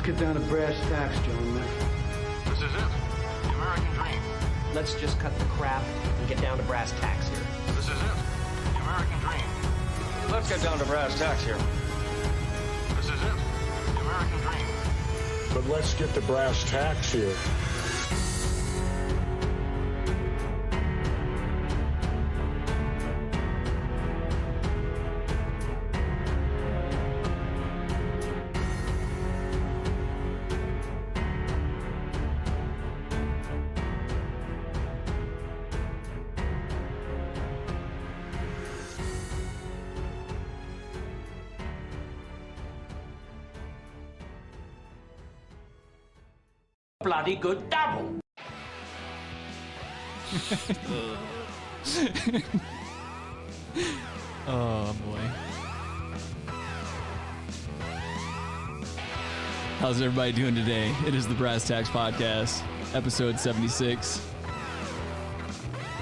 get down to brass tacks, gentlemen. This is it. The American dream. Let's just cut the crap and get down to brass tacks here. This is it. The American dream. Let's get down to brass tacks here. This is it. The American dream. But let's get to brass tacks here. Bloody good double. Oh boy. How's everybody doing today? It is the Brass Tacks Podcast, episode 76.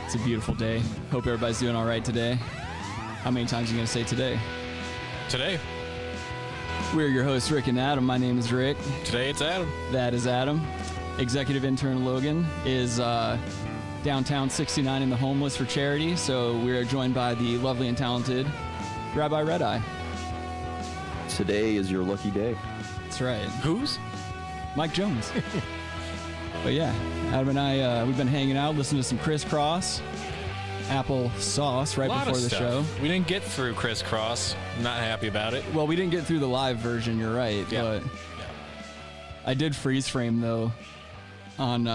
It's a beautiful day. Hope everybody's doing all right today. How many times are you going to say today? Today. We're your hosts, Rick and Adam. My name is Rick. Today it's Adam. That is Adam. Executive intern Logan is downtown 69 in the homeless for charity. So we are joined by the lovely and talented Rabbi Red Eye. Today is your lucky day. That's right. Who's? Mike Jones. But yeah, Adam and I, we've been hanging out, listening to some Crisscross, Apple Sauce right before the show. We didn't get through Crisscross. Not happy about it. Well, we didn't get through the live version, you're right. Yeah. But I did freeze frame, though, on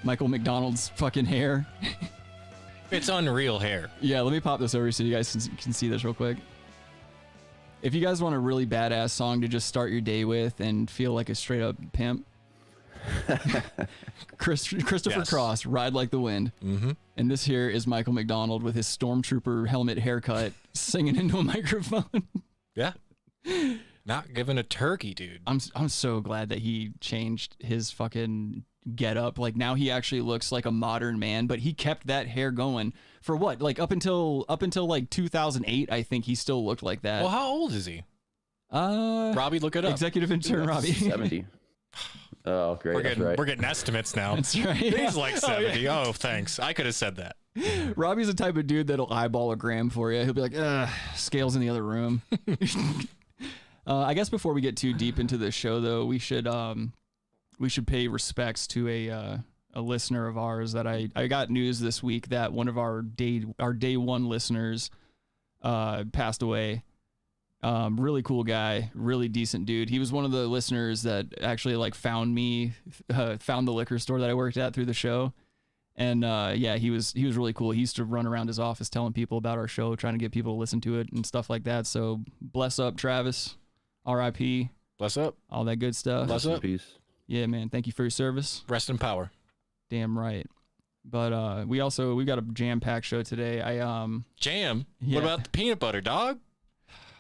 Michael McDonald's fucking hair. It's unreal hair. Yeah, let me pop this over so you guys can see this real quick. If you guys want a really badass song to just start your day with and feel like a straight up pimp, Christopher Cross, Ride Like the Wind. Mm-hmm. And this here is Michael McDonald with his stormtrooper helmet haircut singing into a microphone. Yeah. Not giving a turkey, dude. I'm so glad that he changed his fucking get up. Like now he actually looks like a modern man, but he kept that hair going for what? Like up until like 2008, I think he still looked like that. Well, how old is he? Robbie, look it up. Executive intern Robbie. 70. Oh, great. We're getting estimates now. That's right. He's like 70. Yeah. Oh, thanks. I could have said that. Robbie's the type of dude that'll eyeball a gram for you. He'll be like, scales in the other room. I guess before we get too deep into the show, though, we should pay respects to a listener of ours that I got news this week that one of our day one listeners passed away. Really cool guy, really decent dude. He was one of the listeners that actually like found me, found the liquor store that I worked at through the show. And yeah, he was really cool. He used to run around his office telling people about our show, trying to get people to listen to it and stuff like that. So bless up, Travis. R.I.P. Bless up. All that good stuff. Bless up. Peace. Yeah, man. Thank you for your service. Rest in power. Damn right. But we got a jam-packed show today. Jam? Yeah. What about the peanut butter, dog?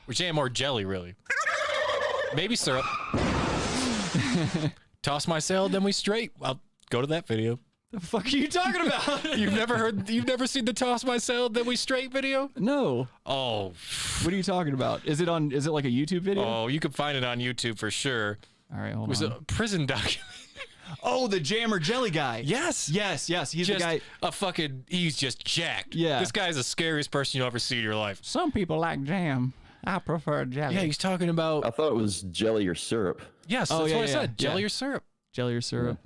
Or jam or jelly, really? Maybe syrup. Toss my salad, then we straight. I'll go to that video. The fuck are you talking about? You've never seen the toss my salad, then we straight video? No. Oh. What are you talking about? Is it like a YouTube video? Oh, you can find it on YouTube for sure. All right, hold on. It was a prison document. Oh, the jam or jelly guy. Yes. Yes. He's just the guy. He's just jacked. Yeah. This guy's the scariest person you'll ever see in your life. Some people like jam. I prefer jelly. Yeah, he's talking about. I thought it was jelly or syrup. Yes, that's what I said. Jelly or syrup. Jelly or syrup.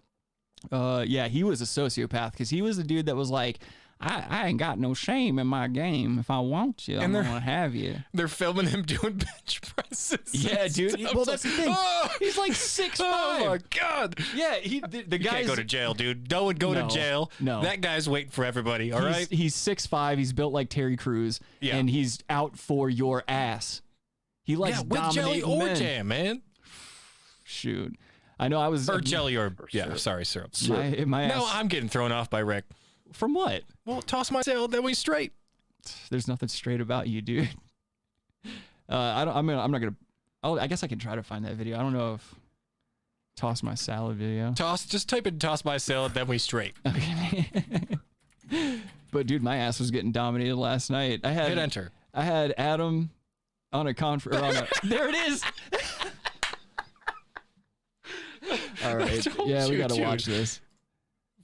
Yeah, he was a sociopath because he was the dude that was like, I ain't got no shame in my game. If I want you, I'm going to have you. They're filming him doing bench presses. Yeah, dude. Well, that's the thing. Oh, he's like 6'5". Oh, my God. Yeah, the guy can't go to jail, dude. No one go to jail. No. That guy's waiting for everybody, all right? He's 6'5". He's built like Terry Crews. Yeah. And he's out for your ass. He likes with jelly or men. jam, man. Shoot. I know I was... Or jelly or syrup. No, I'm getting thrown off by Rick. From what? Well, toss my salad, then we straight. There's nothing straight about you, dude. I'm not gonna. I guess I can try to find that video. I don't know if toss my salad video. Just type in toss my salad, then we straight. Okay. But dude, my ass was getting dominated last night. Hit enter. I had Adam on a conference. There it is. All right. told Yeah, we you, gotta dude. watch this.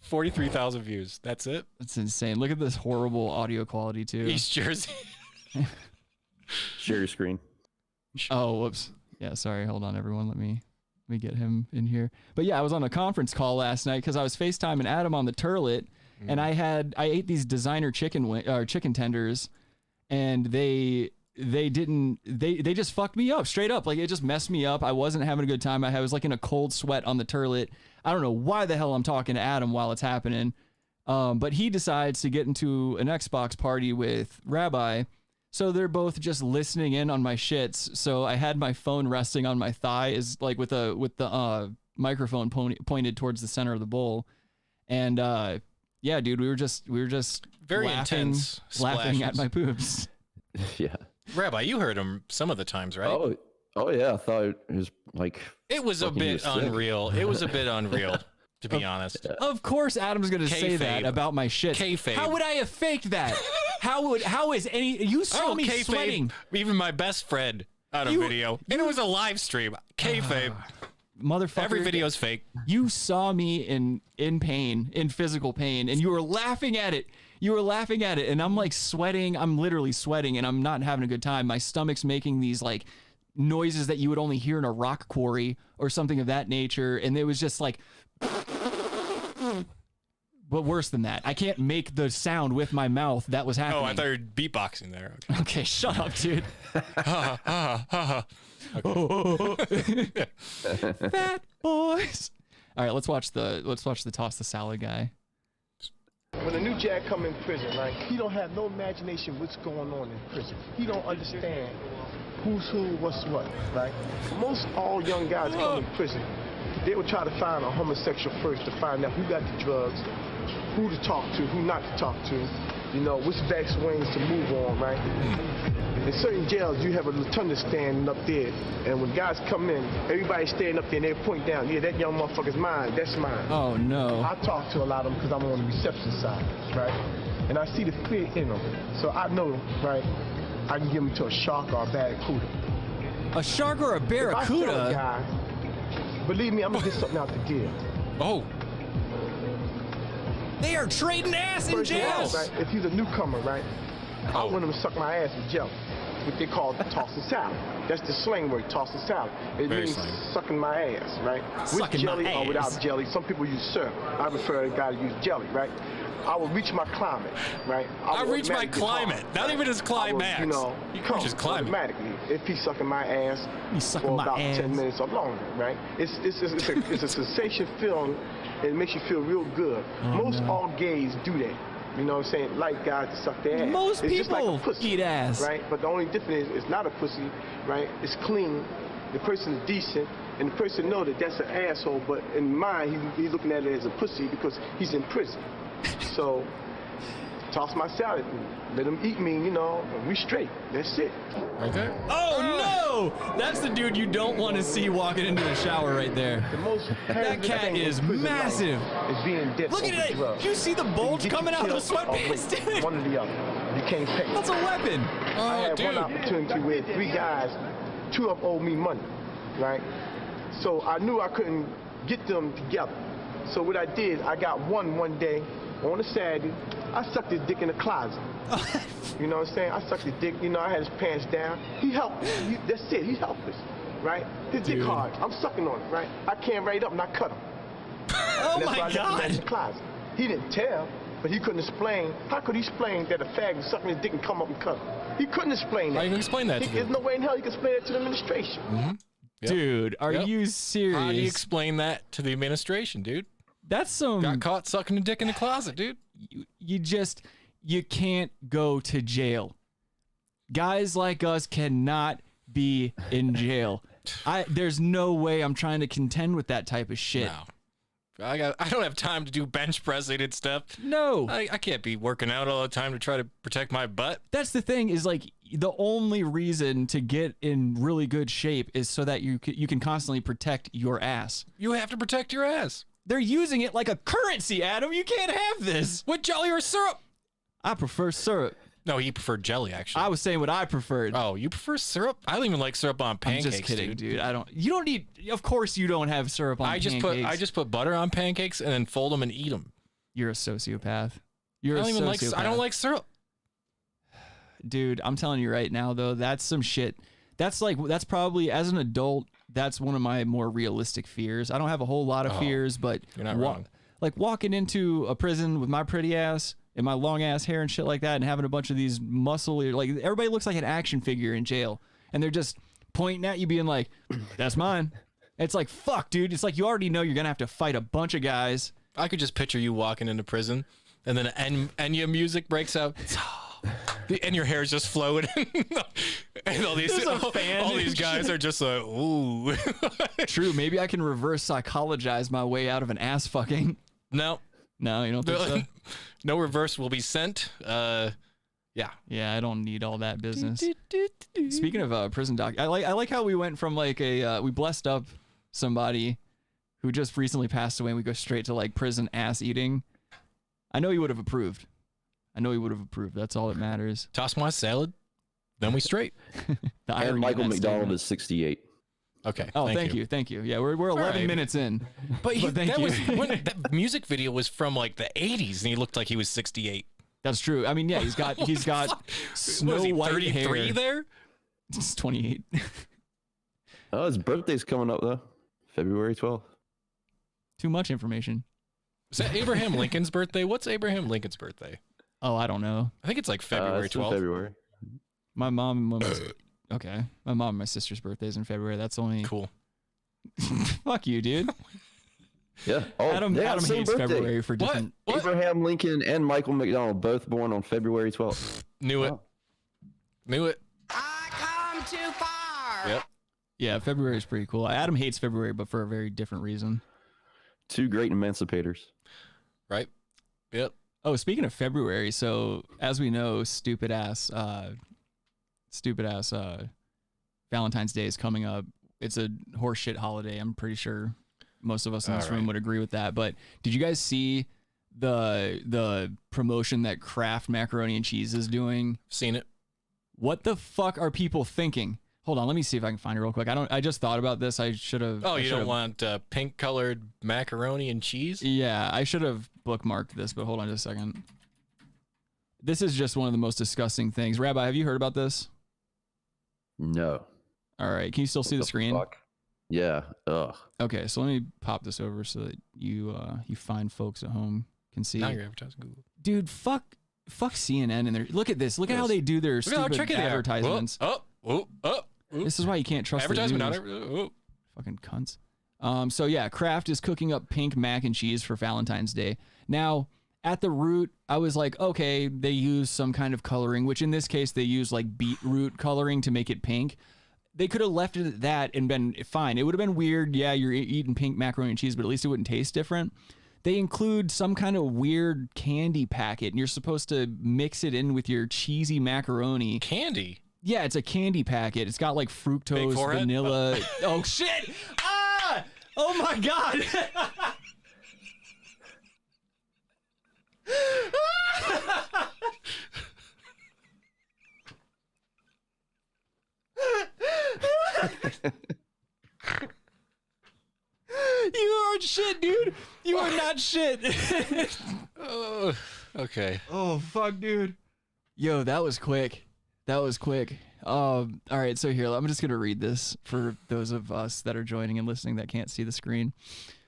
43,000 views. That's it. That's insane. Look at this horrible audio quality too. East Jersey. Share your screen. Oh, whoops. Yeah, sorry. Hold on, everyone. Let me get him in here. But yeah, I was on a conference call last night because I was FaceTiming Adam on the turlet, and I ate these designer chicken tenders, and they just fucked me up straight up. Like, it just messed me up. I wasn't having a good time. I was like in a cold sweat on the turlet. I don't know why the hell I'm talking to Adam while it's happening. But he decides to get into an Xbox party with Rabbi. So they're both just listening in on my shits. So I had my phone resting on my thigh, with the microphone pointed towards the center of the bowl. And yeah, dude, we were just Very laughing at my poops. Yeah. Rabbi, you heard him some of the times, right? Oh yeah. I thought it was like. It was a fucking you bit sick. unreal. It was a bit unreal, to be honest. Of course, Adam's gonna say that Kayfabe. about my shit. Kayfabe. How would I have faked that? How is any? You saw me kayfabe. sweating, Even my best friend on a video. And it was a live stream. Kayfabe. motherfucker. Every video's fake. You saw me in pain, in physical pain, and you were laughing at it. You were laughing at it, and I'm like sweating. I'm literally sweating, and I'm not having a good time. My stomach's making these like noises that you would only hear in a rock quarry or something of that nature, and it was just like. But worse than that, I can't make the sound with my mouth that was happening. Oh, I thought you were beatboxing there. Okay, shut up, dude. Fat boys. All right, let's watch the toss the salad guy. When a new jack come in prison, right, he don't have no imagination what's going on in prison. He don't understand who's who, what's what, right? Most all young guys come in prison, they will try to find a homosexual first to find out who got the drugs, who to talk to, who not to talk to, you know, which backs wings to move on, right? In certain jails, you have a lieutenant standing up there, and when guys come in, everybody's standing up there and they point down, yeah, that young motherfucker's mine, that's mine. Oh, no. I talk to a lot of them because I'm on the reception side, right? And I see the fear in them. So I know, right, I can give them to a shark or a barracuda. A shark or a If I barracuda? tell a guy, believe me, I'm going to get something out the deal. Oh. They are trading ass in First of all, jails. right, if he's a newcomer, right, I want him to suck my ass with jelly. What they call toss and salad. That's the slang word, toss and salad. It Very means slang. sucking my ass, right? Sucking with jelly my or ass. without jelly. Some people use syrup. I prefer a guy to use jelly, right? I will reach my climate, right? I will reach my automatically get climate. hard, Not right? even his climax. I will, you know, He come reaches climate. automatically if he's sucking my ass He's sucking for my about ass. 10 minutes or longer, right? It's a sensation feeling. It makes you feel real good. Most all gays do that. You know what I'm saying? Like guys to suck their ass. Most it's just like people a pussy, eat ass. right? But the only difference is it's not a pussy, right? It's clean. The person's decent, and the person know that that's an asshole. But in mind, he's looking at it as a pussy because he's in prison. So toss my salad, and let him eat me. You know, and we straight. That's it. Right there. Oh, no! That's the dude you don't want to see walking into the shower right there. The most That hazardous cat thing in is prison life massive. Is being dead Look over at it. drugs. You see the bulge You get coming out of the killed or sweatpants, raped. dude. One or the other. You can't pay. That's a weapon. I had dude. one opportunity where 3 guys, 2 of them owed me money, right? So I knew I couldn't get them together. So what I did, I got one day on a Saturday. I sucked his dick in the closet. You know what I'm saying? I sucked his dick. You know, I had his pants down. He helped. That's it. He's helpless, right? His dick hard. I'm sucking on it, right? I came right up and I cut him. Oh, And that's why my I left him in his God. closet. He didn't tell, but he couldn't explain. How could he explain that a fag was sucking his dick and come up and cut him? He couldn't explain that. How you gonna explain that to There's them? no way in hell he can explain it to the administration. Yep. Dude, are Yep. you serious? How do you explain that to the administration, dude? That's some. Got caught sucking a dick in the closet, dude. You can't go to jail. Guys like us cannot be in jail. There's no way I'm trying to contend with that type of shit. No. I don't have time to do bench pressing and stuff. No. I can't be working out all the time to try to protect my butt. That's the thing, is like the only reason to get in really good shape is so that you can constantly protect your ass. You have to protect your ass. They're using it like a currency, Adam. You can't have this. With jelly or syrup. I prefer syrup. No, he preferred jelly, actually. I was saying what I preferred. Oh, you prefer syrup? I don't even like syrup on pancakes. I'm just kidding, dude. You don't need. Of course, you don't have syrup on pancakes. I just put butter on pancakes and then fold them and eat them. You're a sociopath. I don't like syrup. Dude, I'm telling you right now, though, that's some shit. That's probably, as an adult, that's one of my more realistic fears. I don't have a whole lot of fears, but you're not wrong. Like walking into a prison with my pretty ass and my long ass hair and shit like that, and having a bunch of these muscly, like everybody looks like an action figure in jail, and they're just pointing at you, being like, "That's mine." It's like, fuck, dude. It's like you already know you're gonna have to fight a bunch of guys. I could just picture you walking into prison, and then Enya music breaks out. And your hair's just flowing, and all these guys are just like, ooh. True, maybe I can reverse psychologize my way out of an ass fucking. No, you don't think so? No reverse will be sent. Yeah, I don't need all that business. Speaking of prison doc, I like how we went from like we blessed up somebody who just recently passed away, and we go straight to like prison ass eating. I know he would have approved. That's all that matters. Toss my salad, then we straight. And Michael McDonald is 68. Okay. Oh, thank you. Yeah, we're 11 minutes in. But that music video was from like the 80s, and he looked like he was 68. That's true. I mean, yeah, he's got snow white 33 hair. there? It's 28. Oh, his birthday's coming up though, February 12th. Too much information. Is that Abraham Lincoln's birthday? What's Abraham Lincoln's birthday? Oh, I don't know. I think it's like February 12th. February. My mom and my sister's birthday's in February. That's only cool. Fuck you, dude. Yeah. Oh, Adam hates February for different. What? Abraham Lincoln and Michael McDonald both born on February 12th. Knew it. I come too far. Yep. Yeah, February is pretty cool. Adam hates February, but for a very different reason. Two great emancipators. Right. Yep. Oh, speaking of February, so as we know, stupid ass Valentine's Day is coming up. It's a horseshit holiday. I'm pretty sure most of us in this room would agree with that. But did you guys see the promotion that Kraft Macaroni and Cheese is doing? Seen it. What the fuck are people thinking? Hold on, let me see if I can find it real quick. I just thought about this. I should have. Oh, you don't want pink colored macaroni and cheese? Yeah, I should have bookmarked this, but hold on just a second. This is just one of the most disgusting things. Rabbi, have you heard about this? No. All right, can you still see the screen? Fuck? Yeah. Ugh. Okay, so let me pop this over so that you fine folks at home can see. Now you're advertising Google. Dude, fuck CNN and their. Look at this. Look at how they do their stupid advertisements. This is why you can't trust advertisement. The news. Fucking cunts. So yeah, Kraft is cooking up pink mac and cheese for Valentine's Day. Now, at the root, I was like, okay, they use some kind of coloring, which in this case they use like beetroot coloring to make it pink. They could have left it at that and been fine. It would have been weird. Yeah, you're eating pink macaroni and cheese, but at least it wouldn't taste different. They include some kind of weird candy packet, and you're supposed to mix it in with your cheesy macaroni. Candy? Yeah, it's a candy packet. It's got like fructose, vanilla. Oh, shit! Ah! Oh, my God! You are shit, dude. You are not shit. Okay. Oh, fuck, dude. Yo, that was quick. All right, so here, I'm just going to read this for those of us that are joining and listening that can't see the screen.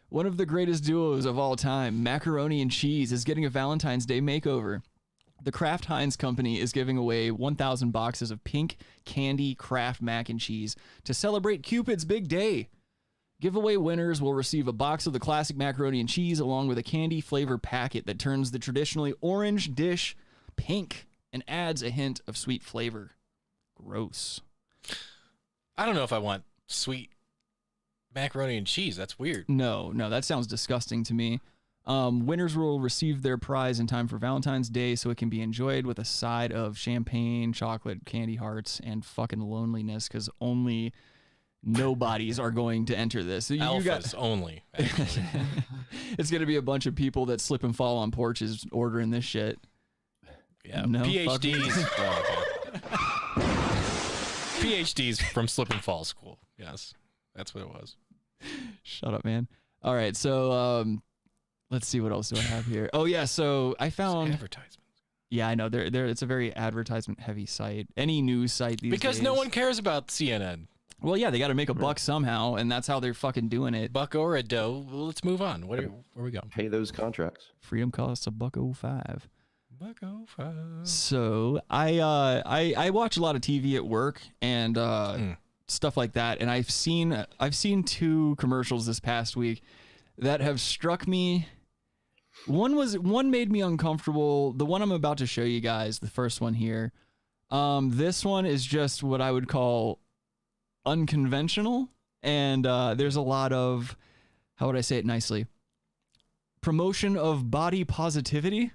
One of the greatest duos of all time, Macaroni and Cheese, is getting a Valentine's Day makeover. The Kraft Heinz Company is giving away 1,000 boxes of pink candy Kraft mac and cheese to celebrate Cupid's big day. Giveaway winners will receive a box of the classic macaroni and cheese along with a candy flavor packet that turns the traditionally orange dish pink and adds a hint of sweet flavor. Gross. I don't know if I want sweet macaroni and cheese. That's weird. No, that sounds disgusting to me. Winners will receive their prize in time for Valentine's Day so it can be enjoyed with a side of champagne, chocolate, candy hearts, and fucking loneliness because only nobodies are going to enter this. So Alphas only. It's going to be a bunch of people that slip and fall on porches ordering this shit. Yeah, No, PhDs. Oh, okay. PhDs from Slip and Fall School. Yes, that's what it was. Shut up, man. All right, so let's see, what else do I have here? Oh yeah, so I found advertisements. Yeah, I know. It's a very advertisement-heavy site. Any news site these days. Because no one cares about CNN. Well, yeah, they got to make a buck somehow, and that's how they're fucking doing it. Buck or a dough. Well, let's move on. Where we go? Pay those contracts. Freedom costs $1.05. $1.05. So I watch a lot of TV at work and stuff like that, and I've seen two commercials this past week that have struck me. One made me uncomfortable. The one I'm about to show you guys, the first one here. This one is just what I would call unconventional, and there's a lot of, how would I say it nicely, promotion of body positivity.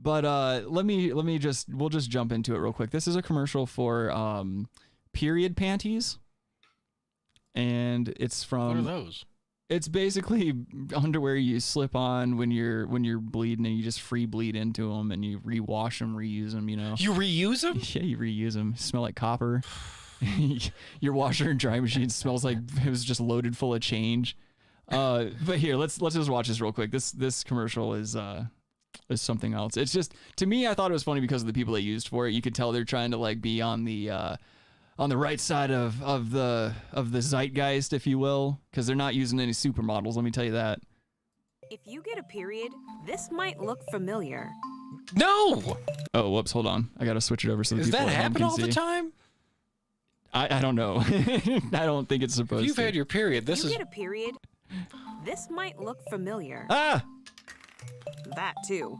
But we'll just jump into it real quick. This is a commercial for period panties, and it's from. What are those? It's basically underwear you slip on when you're bleeding, and you just free bleed into them, and you rewash them, reuse them. You know. You reuse them? Yeah, you reuse them. Smell like copper. Your washer and dry machine smells like it was just loaded full of change. But here, let's just watch this real quick. This commercial is something else. It's just, to me, I thought it was funny because of the people they used for it. You could tell they're trying to like be on the right side of the zeitgeist, if you will, because they're not using any supermodels. Let me tell you that. If you get a period, this might look familiar. No. Oh, whoops! Hold on. I gotta switch it over so the Does people that at home happen can all see. the time? I don't know. I don't think it's supposed to. If you've had your period, If you get a period, this might look familiar. Ah! That too.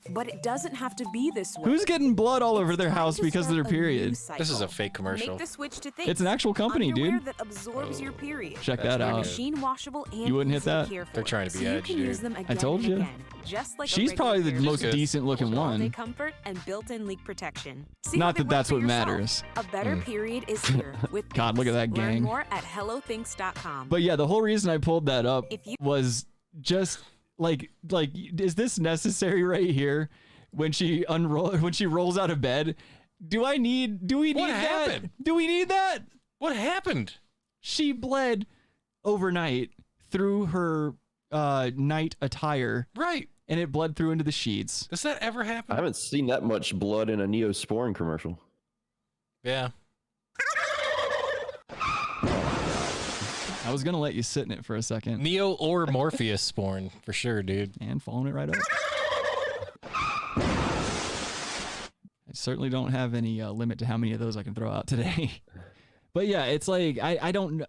But it doesn't have to be this way. Who's getting blood all over their house because of their period? This is a fake commercial. Make the switch to things. It's an actual company, Underwear dude. that absorbs your period. Check that They're out. machine washable and You wouldn't hit easily that? cared for. They're trying to be So you edgy, can use dude. them I again told and you. again, just like a She's regular probably the pair. most decent looking All-day one. comfort and built-in leak protection. See Not how that they work that's for what yourself. matters. A better period is here with God, look at that Thinks. Learn gang. more at hellothinks.com. But yeah, the whole reason I pulled that up If you- was just like, is this necessary right here? When she rolls out of bed, do we need What that? happened? Do we need that? What happened? She bled overnight through her night attire. Right. And it bled through into the sheets. Does that ever happen? I haven't seen that much blood in a Neosporin commercial. Yeah. I was gonna let you sit in it for a second. Neo or Morpheus spawn for sure, dude. And following it right up. I certainly don't have any limit to how many of those I can throw out today. But yeah, it's like I don't.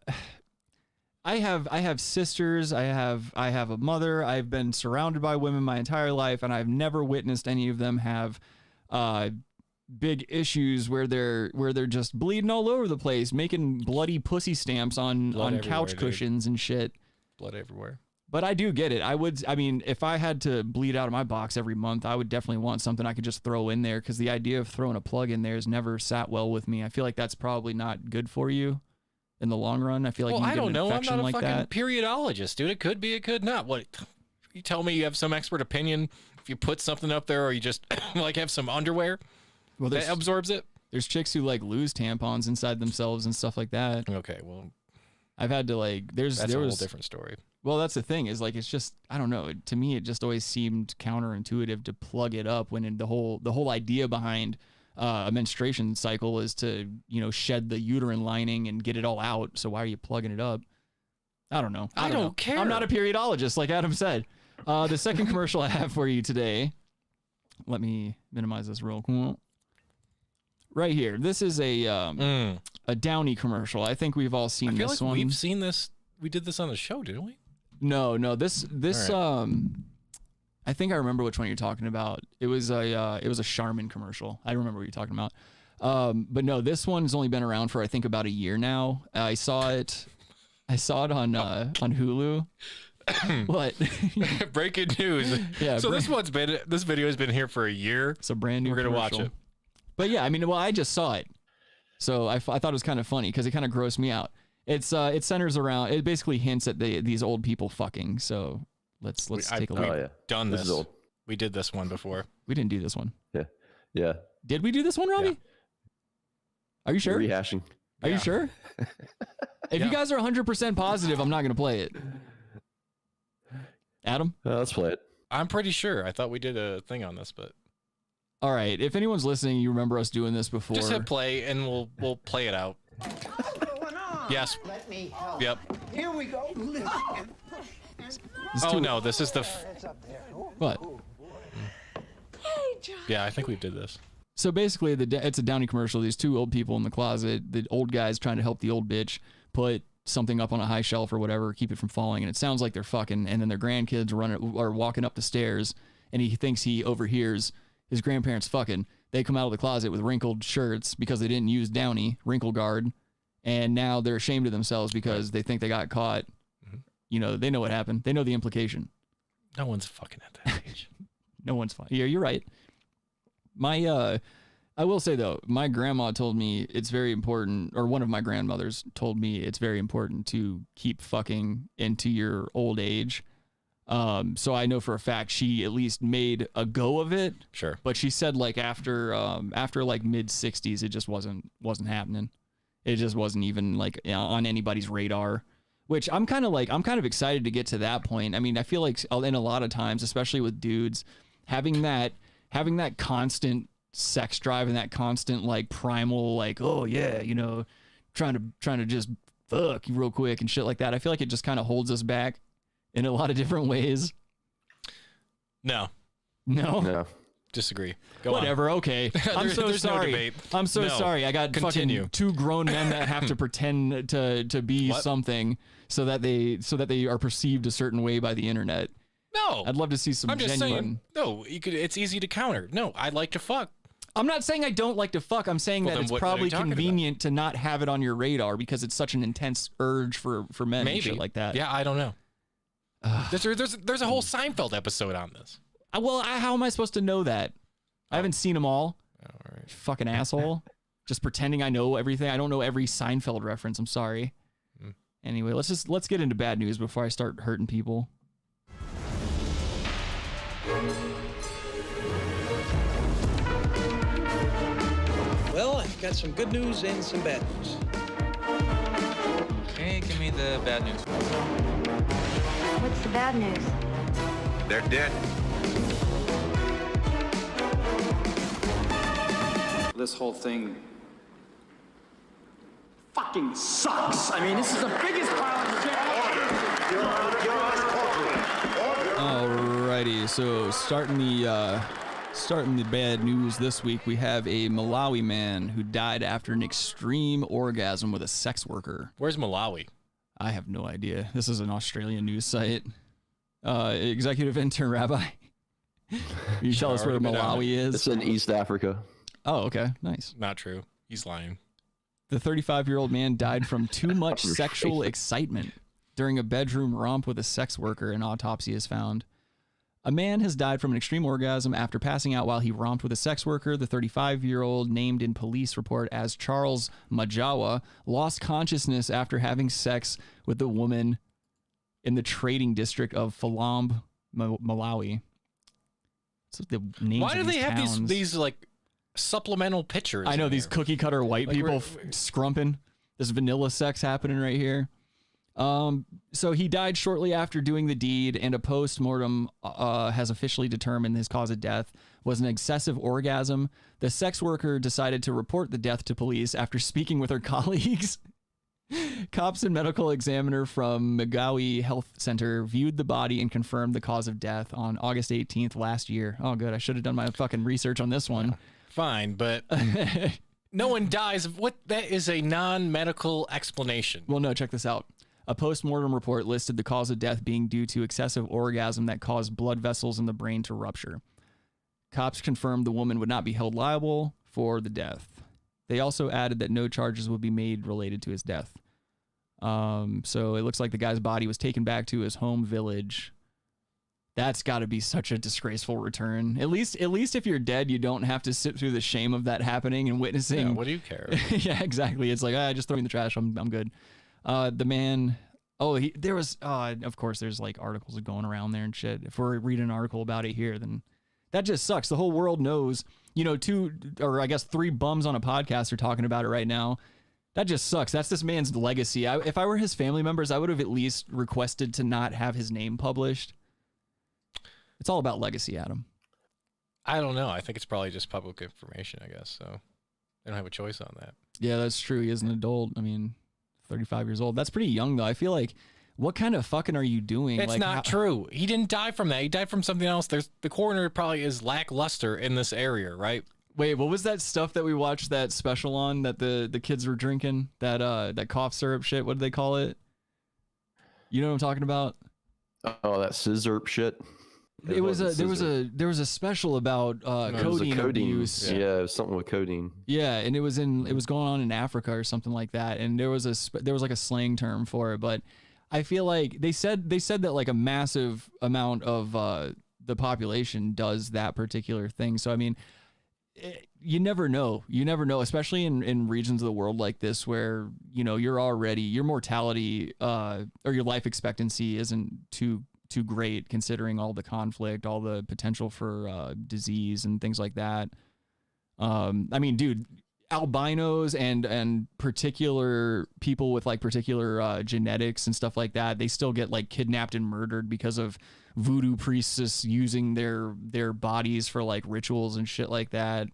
I have sisters. I have a mother. I've been surrounded by women my entire life, and I've never witnessed any of them have big issues where they're just bleeding all over the place, making bloody pussy stamps on couch dude. cushions and shit. Blood everywhere. But I do get it. I mean, if I had to bleed out of my box every month, I would definitely want something I could just throw in there, because the idea of throwing a plug in there has never sat well with me. I feel like that's probably not good for you in the long run. I feel like Well, you I can get don't an know. I'm infection not a like fucking that. periodologist, dude. It could be, it could not. What? You tell me you have some expert opinion if you put something up there, or you just like have some underwear that absorbs it? There's chicks who like lose tampons inside themselves and stuff like that. Okay, well, I've had to like. That's a whole different story. Well, that's the thing, is like, it's just, I don't know. To me, it just always seemed counterintuitive to plug it up, when the whole idea behind a menstruation cycle is to, shed the uterine lining and get it all out. So why are you plugging it up? I don't know. I don't care. I'm not a periodologist, like Adam said. The second commercial I have for you today, let me minimize this real quick. Right here. This is a Downy commercial. I think we've all seen I feel this like one. we've seen this. We did this on the show, didn't we? No. This All right. I think I remember which one you're talking about. It was a Charmin commercial. I remember what you're talking about. But no, this one's only been around for I think about a year now. I saw it on Hulu. What? Breaking news. Yeah. So this video has been here for a year. It's a brand new. We're gonna watch commercial. it. But yeah, I mean, well, I just saw it, so I thought it was kind of funny because it kind of grossed me out. It centers around. It basically hints at these old people fucking. So let's take a look. Oh, yeah. Done This this. is old. We did this one before. We didn't do this one. Yeah. Did we do this one, Robbie? Yeah. Are you sure? You're rehashing. Are you sure? If you guys are 100% positive, I'm not going to play it. Adam? Let's play it. I'm pretty sure. I thought we did a thing on this, but all right. If anyone's listening, you remember us doing this before. just hit play and we'll play it out. Yes. Let me help. Yep. Here we go. Oh no, this is the. What? Yeah, I think we did this. So basically, it's a Downey commercial. These two old people in the closet. The old guy's trying to help the old bitch put something up on a high shelf or whatever, keep it from falling. And it sounds like they're fucking. And then their grandkids are walking up the stairs, and he thinks he overhears his grandparents fucking. They come out of the closet with wrinkled shirts because they didn't use Downey wrinkle guard, and now they're ashamed of themselves because they think they got caught. Mm-hmm. You know, they know what happened. They know the implication. No one's fucking at that age. No one's fine. Yeah, you're right. I will say though, my grandma told me it's very important, or one of my grandmothers told me it's very important to keep fucking into your old age. So I know for a fact she at least made a go of it. Sure. But she said like after like mid 60s, it just wasn't happening. It just wasn't even like on anybody's radar. Which I'm kind of excited to get to that point. I mean, I feel like in a lot of times, especially with dudes, having that constant sex drive and that constant like primal like, oh yeah, you know, trying to just fuck real quick and shit like that. I feel like it just kind of holds us back in a lot of different ways. No. Disagree. Go Whatever. on. Okay. I'm so sorry. No debate. I'm so sorry. I got Continue. fucking two grown men that have to pretend to be something so that they are perceived a certain way by the internet. No. I'd love to see some I'm just genuine. saying. No, it's easy to counter. No, I like to fuck. I'm not saying I don't like to fuck. I'm saying that it's probably convenient to not have it on your radar because it's such an intense urge for men and shit like that. Yeah, I don't know. There's a whole Seinfeld episode on this. Well, how am I supposed to know that? I haven't seen them all. All right. Fucking asshole. Just pretending I know everything. I don't know every Seinfeld reference. I'm sorry. Anyway, let's get into bad news before I start hurting people. Well, I've got some good news and some bad news. Okay, give me the bad news. What's the bad news? They're dead. This whole thing fucking sucks. I mean, this is the biggest pile of shit. Alrighty, so starting the bad news this week, we have a Malawi man who died after an extreme orgasm with a sex worker. Where's Malawi? I have no idea. This is an Australian news site. Executive intern Rabbi, you tell us where Malawi is? It's in East Africa. Oh, okay, nice. Not true. He's lying. The 35-year-old man died from too much sexual excitement during a bedroom romp with a sex worker, an autopsy is found. A man has died from an extreme orgasm after passing out while he romped with a sex worker. The 35-year-old, named in police report as Charles Majawa, lost consciousness after having sex with the woman in the trading district of Falamb, Malawi. So the names Why do of they these have towns. these like supplemental pictures? I know these cookie cutter white Like people scrumping. This vanilla sex happening right here. So he died shortly after doing the deed, and a post-mortem has officially determined his cause of death was an excessive orgasm. The sex worker decided to report the death to police after speaking with her colleagues. Cops and medical examiner from Malawi Health Center viewed the body and confirmed the cause of death on August 18th last year. Oh, good. I should have done my fucking research on this one. Fine, but no one dies. That is a non-medical explanation. Well, no, check this out. A post-mortem report listed the cause of death being due to excessive orgasm that caused blood vessels in the brain to rupture. Cops confirmed the woman would not be held liable for the death. They also added that no charges would be made related to his death. So it looks like the guy's body was taken back to his home village. That's got to be such a disgraceful return. At least if you're dead, you don't have to sit through the shame of that happening and witnessing. Yeah, what do you care? Yeah, exactly. It's like, I just throw it in the trash. I'm good. The man, of course, there's like articles going around there and shit. If we're reading an article about it here, then That just sucks. The whole world knows, you know, 3 bums on a podcast are talking about it right now. That just sucks. That's this man's legacy. If I were his family members, I would have at least requested to not have his name published. It's all about legacy, Adam. I don't know. I think it's probably just public information, I guess. So they don't have a choice on that. Yeah, that's true. He is an adult. I mean, 35 years old. That's pretty young, though. I feel like, what kind of fucking are you doing? It's not true. He didn't die from that. He died from something else. The coroner probably is lackluster in this area, right? Wait, what was that stuff that we watched that special on that the kids were drinking? That cough syrup shit. What do they call it? You know what I'm talking about? Oh, that scissor shit. There was a special about codeine abuse. Yeah, it was something with codeine. Yeah, and it was going on in Africa or something like that, and there was like a slang term for it, but I feel like they said that like a massive amount of the population does that particular thing. So I mean, you never know. You never know, especially in regions of the world like this where, you know, your mortality or your life expectancy isn't too great considering all the conflict, all the potential for disease and things like that. I mean, dude, albinos and particular people with like particular genetics and stuff like that, they still get like kidnapped and murdered because of voodoo priests using their bodies for like rituals and shit like that.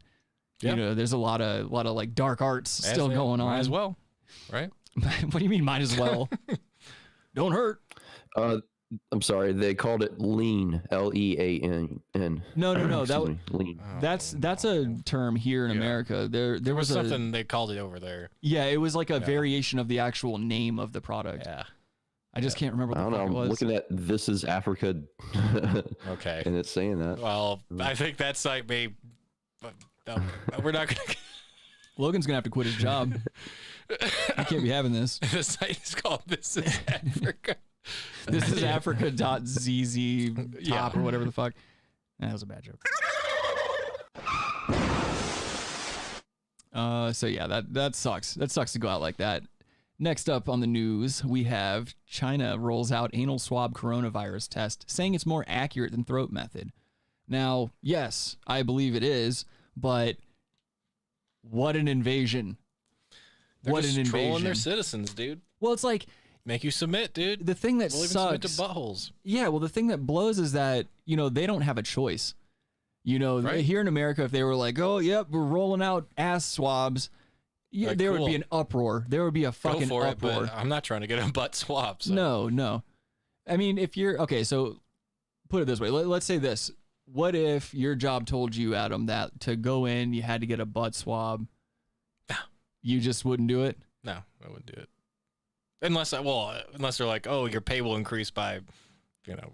Yep. You know, there's a lot of like dark arts still going on as well, right? What do you mean might as well? Don't hurt. I'm sorry, they called it lean, Lean. No. Lean. That's a term here in America. There was something they called it over there. Yeah, it was like a variation of the actual name of the product. Yeah. I just can't remember what the fuck it was. I'm looking at This Is Africa. Okay. And it's saying that. Well, I think that site may... we're not going to... Logan's going to have to quit his job. He can't be having this. The site is called This Is Africa. This is Africa.zz top or whatever the fuck. That was a bad joke. So yeah, that sucks. That sucks to go out like that. Next up on the news, we have China rolls out anal swab coronavirus test, saying it's more accurate than throat method. Now, yes, I believe it is, but what an invasion. They're just trolling their citizens, dude. Well, it's like, make you submit, dude. The thing that we'll sucks, even submit to buttholes. Yeah, well, the thing that blows is that, you know, they don't have a choice. You know, here in America, if they were like, oh, yep, we're rolling out ass swabs, yeah, there would be an uproar. There would be a fucking uproar. But I'm not trying to get a butt swab. So. No. I mean, if you're, okay, so put it this way. Let's say this. What if your job told you, Adam, that to go in, you had to get a butt swab? No. You just wouldn't do it? No, I wouldn't do it. Unless they're like, oh, your pay will increase by, you know,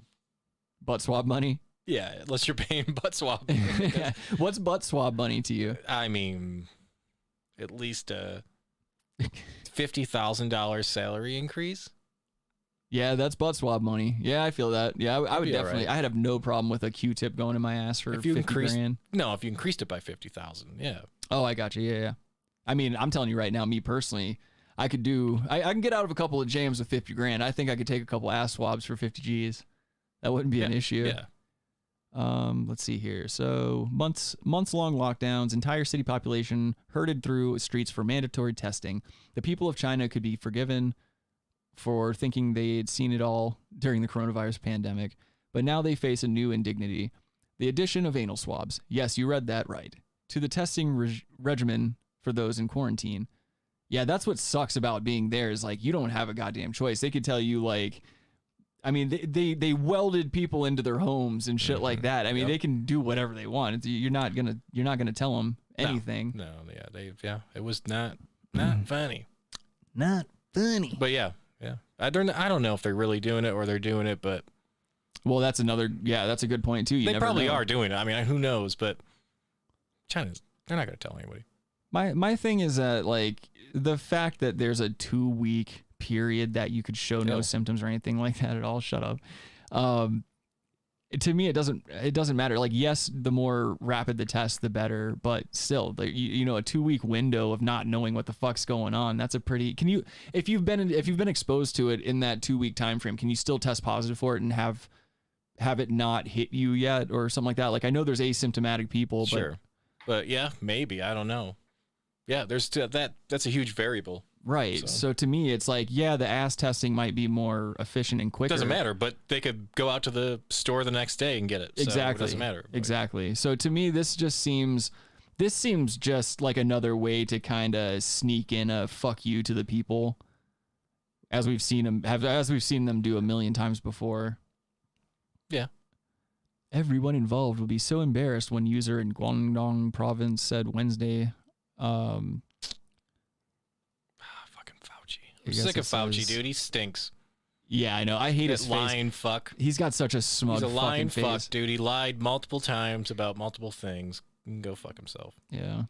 butt swab money. Yeah, unless you're paying butt swab. Yeah. What's butt swab money to you? I mean, at least a $50,000 salary increase. Yeah, that's butt swab money. Yeah, I feel that. Yeah, I would definitely. I'd have no problem with a Q-tip going in my ass for 50 grand. No, if you increased it by 50,000, yeah. Oh, I got you. Yeah. I mean, I'm telling you right now, me personally, I could do. I can get out of a couple of jams with 50 grand. I think I could take a couple ass swabs for 50 G's. That wouldn't be an issue. Yeah. Let's see here. So months long lockdowns, entire city population herded through streets for mandatory testing. The people of China could be forgiven for thinking they'd seen it all during the coronavirus pandemic, but now they face a new indignity: the addition of anal swabs. Yes, you read that right. To the testing regimen for those in quarantine. Yeah, that's what sucks about being there is like you don't have a goddamn choice. They could tell you like, I mean, they welded people into their homes and shit like that. I mean, they can do whatever they want. You're not gonna tell them anything. No, it was not funny. Not funny. But yeah. I don't know if they're really doing it or they're doing it, but well, that's a good point too. They probably are doing it. I mean, who knows? But they're not gonna tell anybody. My thing is that like the fact that there's a 2-week period that you could show no symptoms or anything like that at all. Shut up. To me, it doesn't matter. Like, yes, the more rapid the test, the better. But still, you know, a 2-week window of not knowing what the fuck's going on. That's a pretty. Can you, if you've been exposed to it in that 2-week time frame, can you still test positive for it and have have it not hit you yet or something like that. Like I know there's asymptomatic people, but Sure. But yeah, maybe. I don't know. Yeah, there's that's a huge variable. right. So to me, it's like, yeah, the ass testing might be more efficient and quicker. Doesn't matter, but they could go out to the store the next day and get it. So Exactly. It doesn't matter. Exactly. So to me, this seems just like another way to kind of sneak in a fuck you to the people, as we've seen them do a million times before. Yeah. Everyone involved will be so embarrassed when user in Guangdong province said Wednesday. Fucking Fauci. I'm sick of Fauci, dude. He stinks. Yeah, I know. I hate That his lying face. fuck. He's got such a smug He's a lying fucking fuck, face. dude. He lied multiple times about multiple things. He can go fuck himself. Yeah.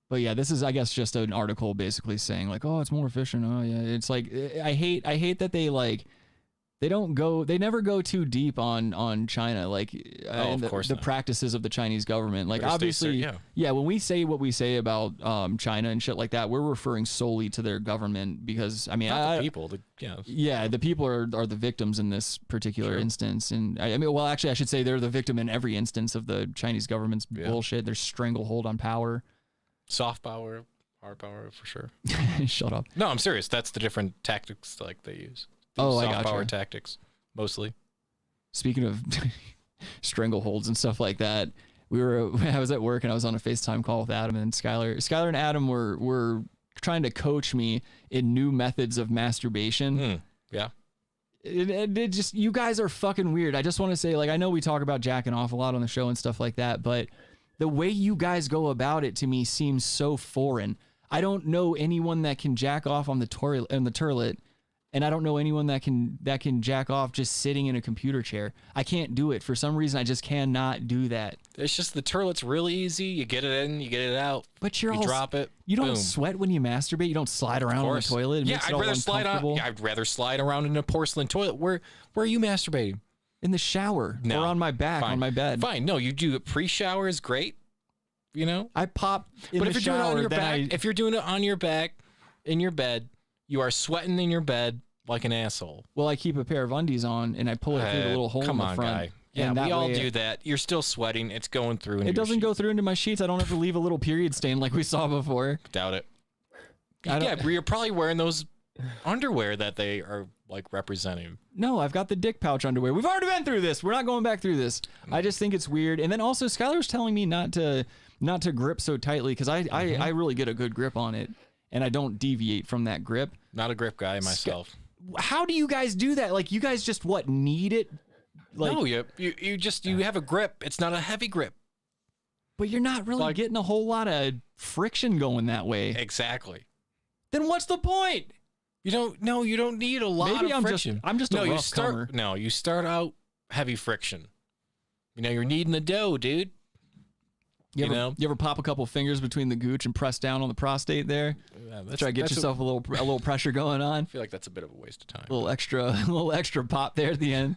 But yeah, this is, I guess, just an article basically saying like, oh, it's more efficient. Oh yeah, it's like I hate that they never go too deep on China, like of course the not. practices of the Chinese government. Like Better stay obviously, cer- yeah, when we say what we say about China and shit like that, we're referring solely to their government because I mean, Not the people. yeah, the people are the victims in this particular instance, and I mean, well, actually, I should say they're the victim in every instance of the Chinese government's bullshit. Their stranglehold on power, Soft power, hard power, for sure. Shut up. No, I'm serious. That's the different tactics like they use. The Oh, I soft gotcha. power tactics, mostly. Speaking of strangleholds and stuff like that, I was at work and I was on a FaceTime call with Adam and Skylar. Skylar and Adam were trying to coach me in new methods of masturbation. Yeah. It just, you guys are fucking weird. I just want to say, like, I know we talk about jacking off a lot on the show and stuff like that, but the way you guys go about it to me seems so foreign. I don't know anyone that can jack off on the toilet, and I don't know anyone that can jack off just sitting in a computer chair. I can't do it. For some reason, I just cannot do that. It's just the toilet's really easy. You get it in, you get it out. But you drop it. You don't boom. sweat when you masturbate. You don't slide around on the toilet. It Yeah, makes it I'd all rather slide on. uncomfortable. Yeah, I'd rather slide around in a porcelain toilet. Where are you masturbating? In the shower No. or on my back Fine. on my bed. Fine. No, you do it pre-shower is great. You know, I pop in but the if you're doing it shower, on your then back, if you're doing it on your back in your bed, you are sweating in your bed like an asshole. Well, I keep a pair of undies on and I pull it through the little hole in the front. Guy. Yeah, and we that all way do that. You're still sweating. It's going through. It doesn't go through into my sheets. I don't have to leave a little period stain like we saw before. Doubt it. Yeah, you're probably wearing those underwear that they are like representing. No, I've got the dick pouch underwear. We've already been through this. We're not going back through this. I just think it's weird. And then also Skylar's telling me not to grip so tightly because I really get a good grip on it and I don't deviate from that grip. Not a grip guy myself. How do you guys do that? Like you guys just need it? Like, no, you have a grip. It's not a heavy grip. But you're not really getting a whole lot of friction going that way. Exactly. Then what's the point? You don't need a lot of friction. I'm just a rough comer. No, you start out heavy friction. You're kneading the dough, dude. You ever pop a couple fingers between the gooch and press down on the prostate there? Yeah, try to get yourself a little pressure going on. I feel like that's a bit of a waste of time. A little extra pop there at the end.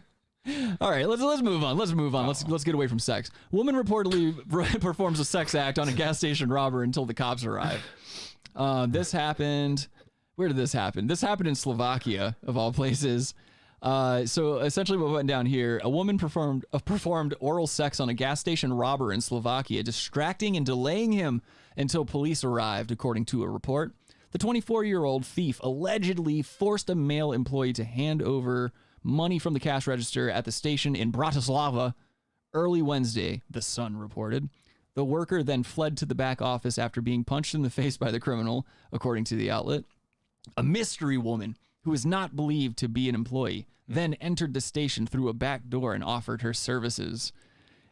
All right, let's move on. Let's get away from sex. Woman reportedly performs a sex act on a gas station robber until the cops arrive. This happened. Where did this happen? This happened in Slovakia, of all places. So essentially what went down here, a woman performed oral sex on a gas station robber in Slovakia, distracting and delaying him until police arrived, according to a report. The 24-year-old thief allegedly forced a male employee to hand over money from the cash register at the station in Bratislava early Wednesday, the Sun reported. The worker then fled to the back office after being punched in the face by the criminal, according to the outlet. A mystery woman who is not believed to be an employee then entered the station through a back door and offered her services.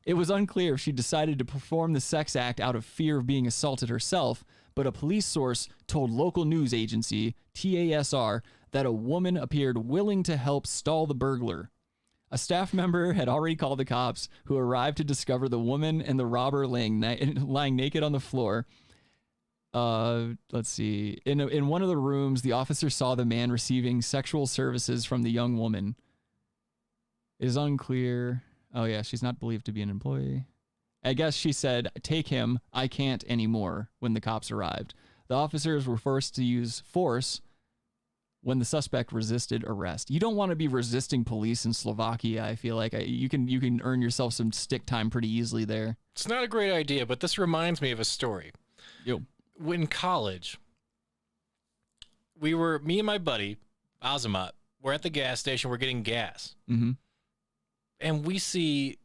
It was unclear if she decided to perform the sex act out of fear of being assaulted herself, but a police source told local news agency TASR that a woman appeared willing to help stall the burglar. A staff member had already called the cops, who arrived to discover the woman and the robber lying naked on the floor. Let's see. In one of the rooms, the officer saw the man receiving sexual services from the young woman. It is unclear. Oh yeah, she's not believed to be an employee. I guess she said, "Take him, I can't anymore," when the cops arrived. The officers were forced to use force when the suspect resisted arrest. You don't want to be resisting police in Slovakia. I feel like you can earn yourself some stick time pretty easily there. It's not a great idea, but this reminds me of a story. Yo. In college, me and my buddy, Azamat, we're at the gas station. We're getting gas. Mm-hmm. And we see,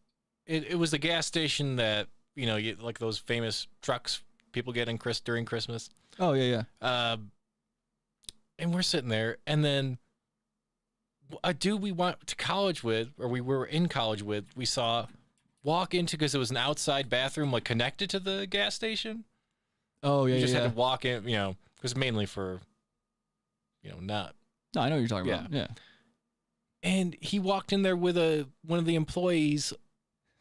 it was the gas station that, like those famous trucks people get during Christmas. Oh, yeah. And we're sitting there, and then a dude we went to college with, or we were in college with, we saw walk into, because it was an outside bathroom, like connected to the gas station. Oh, yeah, you just yeah. had to walk in, it was mainly for, not. No, I know what you're talking about. Yeah. And he walked in there with one of the employees.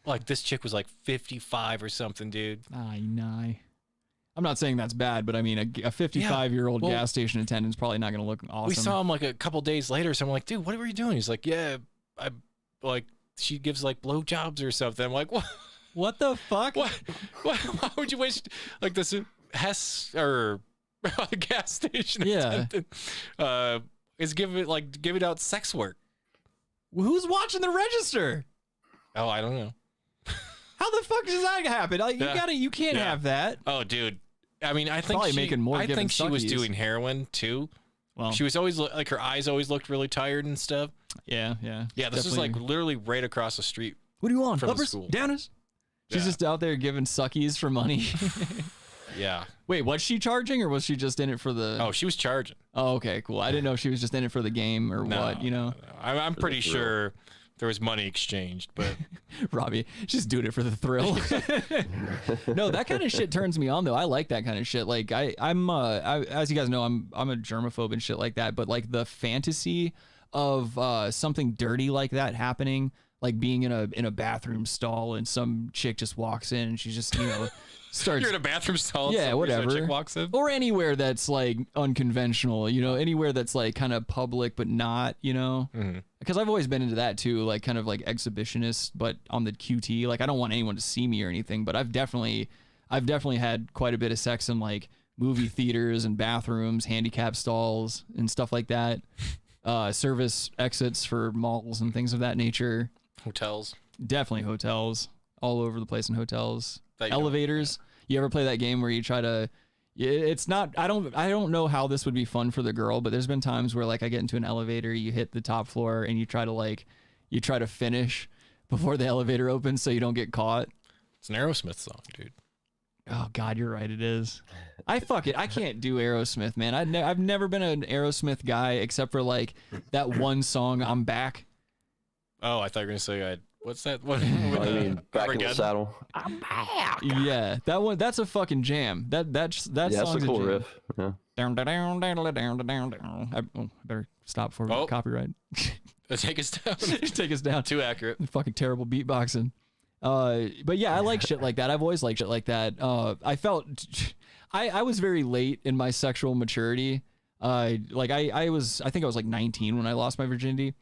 Like, this chick was like 55 or something, dude. Nah. I'm not saying that's bad, but I mean, a 55-year-old gas station attendant's probably not going to look awesome. We saw him like a couple days later, so I'm like, dude, what were you doing? He's like, yeah, she gives like blowjobs or something. I'm like, what? What the fuck? What? Why would you waste like this Hess or a gas station attendant is giving out sex work? Who's watching the register? Oh, I don't know. How the fuck does that happen? You can't have that. Oh, dude. I mean, I think I think she was doing heroin too. Well, she was always like, her eyes always looked really tired and stuff. Yeah. This is like literally right across the street. What do you want? From Uppers? the school. Downers? She's just out there giving suckies for money. Yeah. Wait, was she charging, or was she just in it for the? Oh, she was charging. Oh, okay, cool. I didn't know if she was just in it for the game or what. No. I'm pretty sure there was money exchanged, but Robbie, she's doing it for the thrill. No, that kind of shit turns me on though. I like that kind of shit. Like I'm as you guys know, I'm a germaphobe and shit like that. But like the fantasy of something dirty like that happening, like being in a bathroom stall and some chick just walks in and she's just starts. You're in a bathroom stall. Yeah, whatever. Chick walks in. Or anywhere that's like unconventional, anywhere that's like kind of public but not, because I've always been into that too, like kind of like exhibitionist, but on the QT. Like I don't want anyone to see me or anything, but I've definitely had quite a bit of sex in like movie theaters and bathrooms, handicap stalls and stuff like that. Service exits for malls and things of that nature. Hotels. Definitely hotels. All over the place in hotels. That you Elevators. You ever play that game where you try to? It's not. I don't know how this would be fun for the girl, but there's been times where like I get into an elevator, you hit the top floor, and you try to finish before the elevator opens so you don't get caught. It's an Aerosmith song, dude. Oh God, you're right. It is. I can't do Aerosmith, man. I've never been an Aerosmith guy except for like that one song, "I'm Back." Oh, I thought you were gonna say what's that? What? Back in the Saddle. I'm back. Yeah, that one. That's a fucking jam. That song's that's a cool jam. riff. Yeah. I better stop before we get copyright. Take us down. Take us down. Too accurate. Fucking terrible beatboxing. But yeah, I like shit like that. I've always liked shit like that. I was very late in my sexual maturity. I think I was like 19 when I lost my virginity.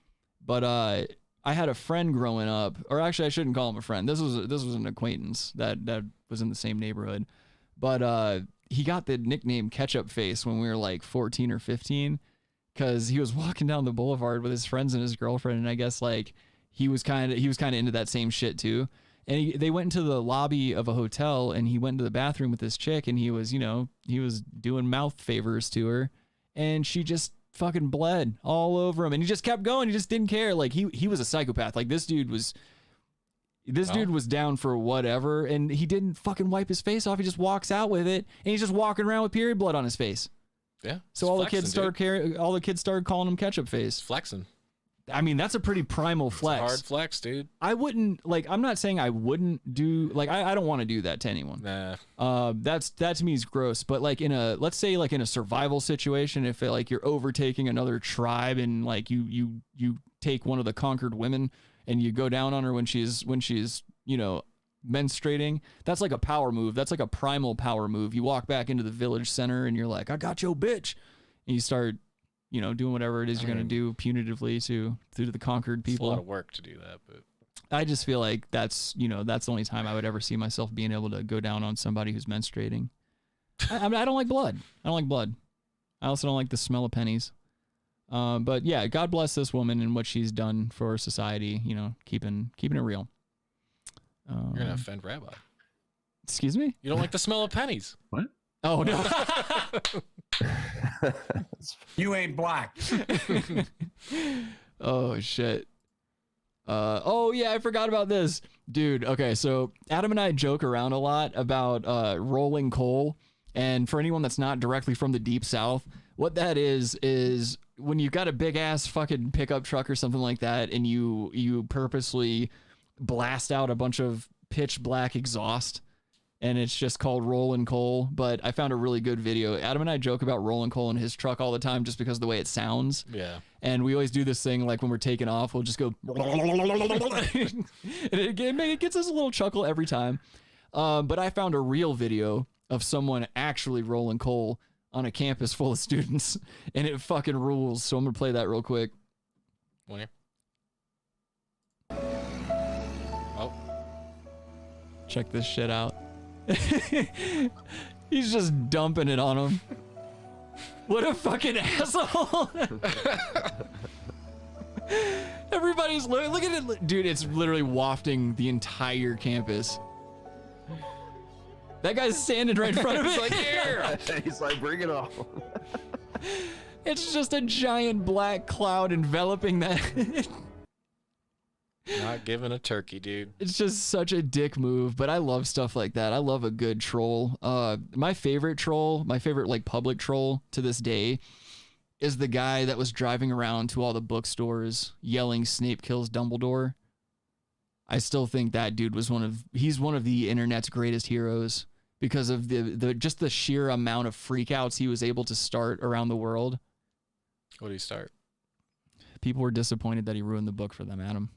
But I had a friend growing up, or actually I shouldn't call him a friend. This was an acquaintance that was in the same neighborhood. But he got the nickname Ketchup Face when we were like 14 or 15, because he was walking down the boulevard with his friends and his girlfriend, and I guess like he was kind of into that same shit too. And they went into the lobby of a hotel, and he went to the bathroom with this chick, and he was doing mouth favors to her, and she just fucking bled all over him, and he just kept going. He just didn't care. Like he was a psychopath. Like this dude was down for whatever, and he didn't fucking wipe his face off. He just walks out with it, and he's just walking around with period blood on his face. Yeah. So all the kids started calling him Ketchup Face. Flexing. I mean, that's a pretty primal flex. Hard flex, dude. I wouldn't I'm not saying I wouldn't do I don't want to do that to anyone. Nah. That to me is gross. But like let's say like in a survival situation, if like you're overtaking another tribe and like you take one of the conquered women and you go down on her when she's menstruating, that's like a power move. That's like a primal power move. You walk back into the village center and you're like, I got your bitch, and you start doing whatever it is you're going to do punitively to the conquered people. It's a lot of work to do that, but I just feel like that's the only time I would ever see myself being able to go down on somebody who's menstruating. I don't like blood. I don't like blood. I also don't like the smell of pennies. But yeah, God bless this woman and what she's done for society. You know, keeping it real. You're gonna offend Rabbi. Excuse me? You don't like the smell of pennies. What? Oh no. You ain't black. Oh shit. Oh yeah, I forgot about this. Dude, okay, so Adam and I joke around a lot about rolling coal, and for anyone that's not directly from the deep south, what that is when you've got a big ass fucking pickup truck or something like that, and you purposely blast out a bunch of pitch black exhaust, and it's just called rolling coal. But I found a really good video. Adam and I joke about rolling coal in his truck all the time just because of the way it sounds. Yeah. And we always do this thing like when we're taking off, we'll just go and it gets us a little chuckle every time. But I found a real video of someone actually rolling coal on a campus full of students, and it fucking rules. So I'm gonna play that real quick. One here. Oh. Check this shit out. He's just dumping it on him. What a fucking asshole. Everybody's look at it, dude. It's literally wafting the entire campus. That guy's standing right in front of it. He's like, here. He's like, bring it on. It's just a giant black cloud enveloping that. Not giving a turkey, dude. It's just such a dick move, but I love stuff like that. I love a good troll. My favorite troll, my favorite like public troll to this day is the guy that was driving around to all the bookstores yelling Snape kills Dumbledore. I still think that dude was he's one of the internet's greatest heroes because of just the sheer amount of freakouts he was able to start around the world. What did he start? People were disappointed that he ruined the book for them, Adam.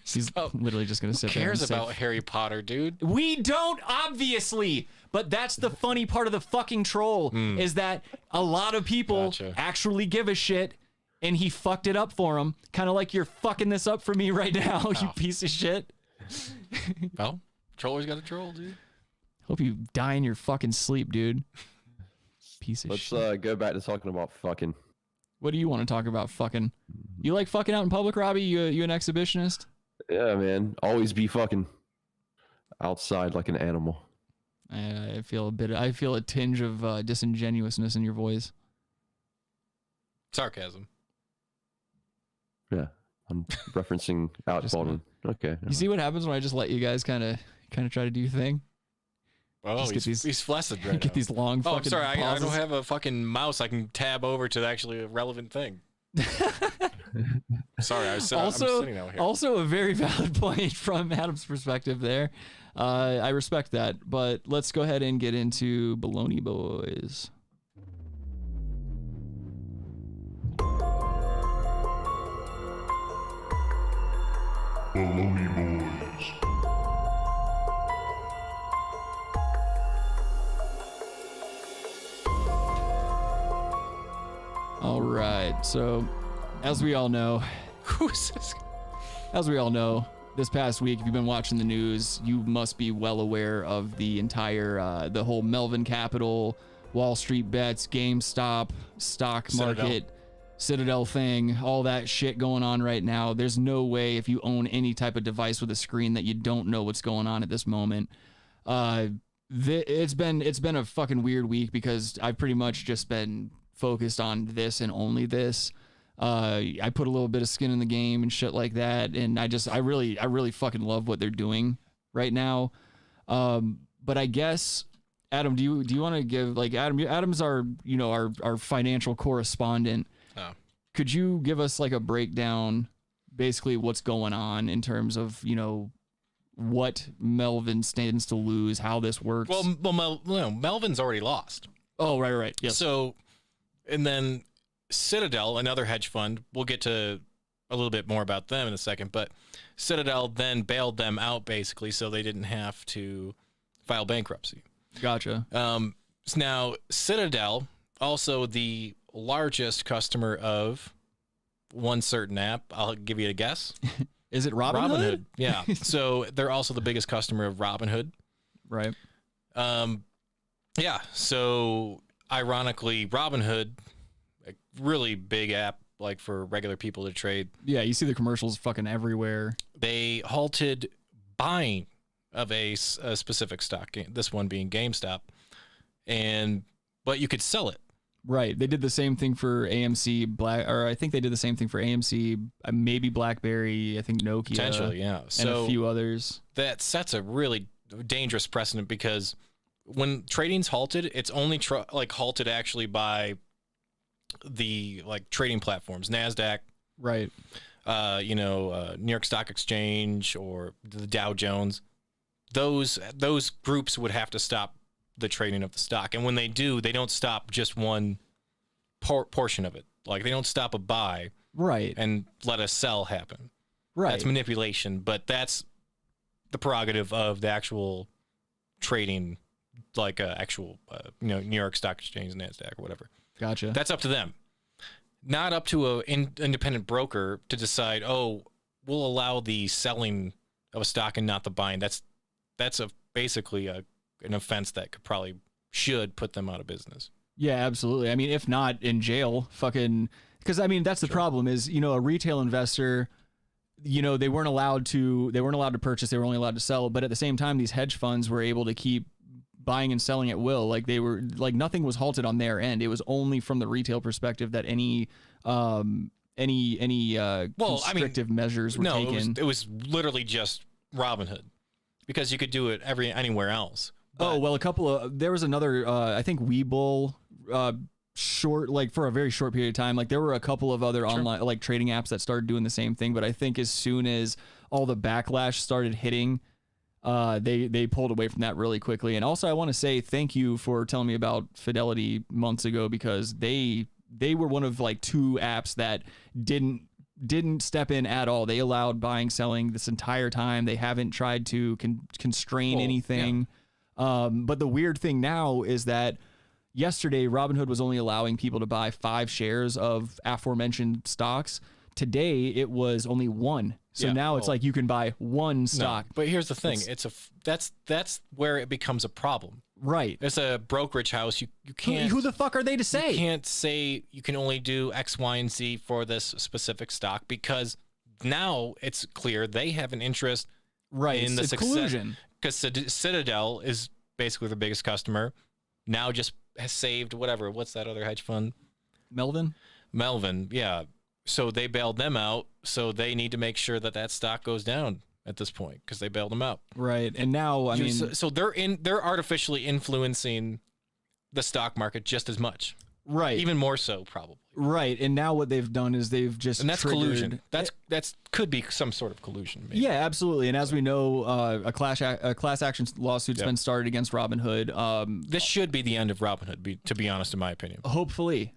He's literally just gonna sit there. Who cares and say, about Harry Potter, dude? We don't, obviously, but that's the funny part of the fucking troll is that a lot of people actually give a shit, and he fucked it up for them, kind of like you're fucking this up for me right now, you piece of shit. Well, troller's got a troll, dude. Hope you die in your fucking sleep, dude. Piece of shit. Let's go back to talking about fucking. What do you want to talk about? Fucking. You like fucking out in public, Robbie? You an exhibitionist? Yeah, man. Always be fucking outside like an animal. I feel a tinge of disingenuousness in your voice. Sarcasm. Yeah, I'm referencing out Baldwin. Okay. You see what happens when I just let you guys kind of try to do your thing? Oh, he's flaccid right Get now. these long fucking I'm sorry, I pauses. don't have a fucking mouse I can tab over to actually a relevant thing. Sorry, I'm sitting out here. Also a very valid point from Adam's perspective there. I respect that, but let's go ahead and get into Bologna Boys. Bologna Boys. All right, so as we all know, this past week, if you've been watching the news, you must be well aware of the entire, the whole Melvin Capital, wallstreetbets, GameStop, stock market, Citadel thing, all that shit going on right now. There's no way if you own any type of device with a screen that you don't know what's going on at this moment. It's been a fucking weird week because I've pretty much just been focused on this and only this. I put a little bit of skin in the game and shit like that, and I really fucking love what they're doing right now. But I guess Adam, do you want to give Adam's our financial correspondent. Oh. Could you give us like a breakdown, basically what's going on in terms of what Melvin stands to lose, how this works? Well, Melvin's already lost. Oh, right. Yeah. So, and then Citadel, another hedge fund, we'll get to a little bit more about them in a second, but Citadel then bailed them out basically so they didn't have to file bankruptcy. Gotcha. So now Citadel, also the largest customer of one certain app. I'll give you a guess. Is it Robinhood? Yeah. So they're also the biggest customer of Robinhood. Right. Yeah. So ironically, Robinhood, a really big app like for regular people to trade. Yeah, you see the commercials fucking everywhere. They halted buying of a specific stock, this one being GameStop, but you could sell it. Right. They did the same thing for AMC, I think they did the same thing for AMC, maybe BlackBerry, I think Nokia. Potentially, yeah. And a few others. That sets a really dangerous precedent because when trading's halted, it's only halted actually by the trading platforms, NASDAQ, right? New York Stock Exchange or the Dow Jones. Those groups would have to stop the trading of the stock, and when they do, they don't stop just one portion of it. Like they don't stop a buy, right, and let a sell happen. Right, that's manipulation, but that's the prerogative of the actual trading, New York Stock Exchange, NASDAQ, or whatever. Gotcha. That's up to them, not up to an independent broker to decide. Oh, we'll allow the selling of a stock and not the buying. That's basically an offense that should put them out of business. Yeah, absolutely. I mean, if not in jail, because I mean that's the problem is a retail investor. They weren't allowed to purchase. They were only allowed to sell. But at the same time, these hedge funds were able to keep buying and selling at will. Like they were nothing was halted on their end. It was only from the retail perspective that any constrictive measures were taken. It was literally just Robinhood because you could do it anywhere else. But, there was another I think Webull for a very short period of time. Like there were a couple of other online trading apps that started doing the same thing, but I think as soon as all the backlash started hitting, they pulled away from that really quickly. And also I want to say thank you for telling me about Fidelity months ago because they were one of two apps that didn't step in at all. They allowed buying, selling this entire time. They haven't tried to constrain anything. Yeah. But the weird thing now is that yesterday Robinhood was only allowing people to buy 5 shares of aforementioned stocks. Today it was only 1. So now it's you can buy 1 stock. No, but here's the thing: that's where it becomes a problem. Right. It's a brokerage house. You can't. Who the fuck are they to say? You can't say you can only do X, Y, and Z for this specific stock because now it's clear they have an interest. Right. In the success. Collusion. Because Citadel is basically their biggest customer. Now just has saved whatever. What's that other hedge fund? Melvin, yeah. So they bailed them out. So they need to make sure that stock goes down at this point because they bailed them out. Right. And now, so they're artificially influencing the stock market just as much. Right. Even more so, probably. Right. And now what they've done is they've just and that's collusion. That's could be some sort of collusion. Maybe. Yeah, absolutely. And as we know, a class action lawsuit's been started against Robinhood. This should be the end of Robinhood, to be honest, in my opinion. Hopefully,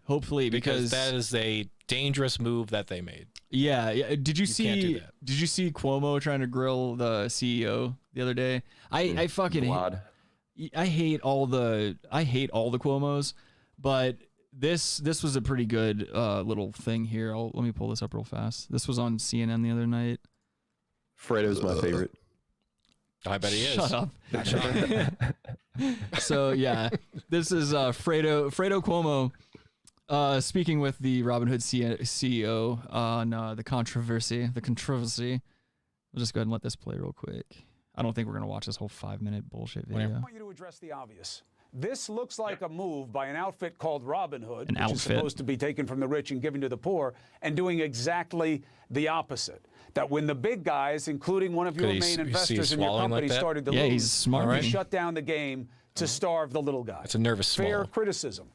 because that is a dangerous move that they made. Yeah. Did you see Cuomo trying to grill the CEO the other day? I fucking I hate all the Cuomos, but this was a pretty good little thing here. Let me pull this up real fast. This was on CNN the other night. Fredo's my favorite. I bet he is. Shut up. So yeah, this is Fredo Cuomo speaking with the Robinhood CEO on the controversy. We'll just go ahead and let this play real quick. I don't think we're gonna watch this whole 5-minute bullshit video. I want you to address the obvious. This looks like a move by an outfit called Robinhood, which is supposed to be taken from the rich and given to the poor, and doing exactly the opposite. That when the big guys, including one of your main investors in your company, started to lose, he's smart. He shut down the game to starve the little guy. It's a nervous fair swallow. criticism.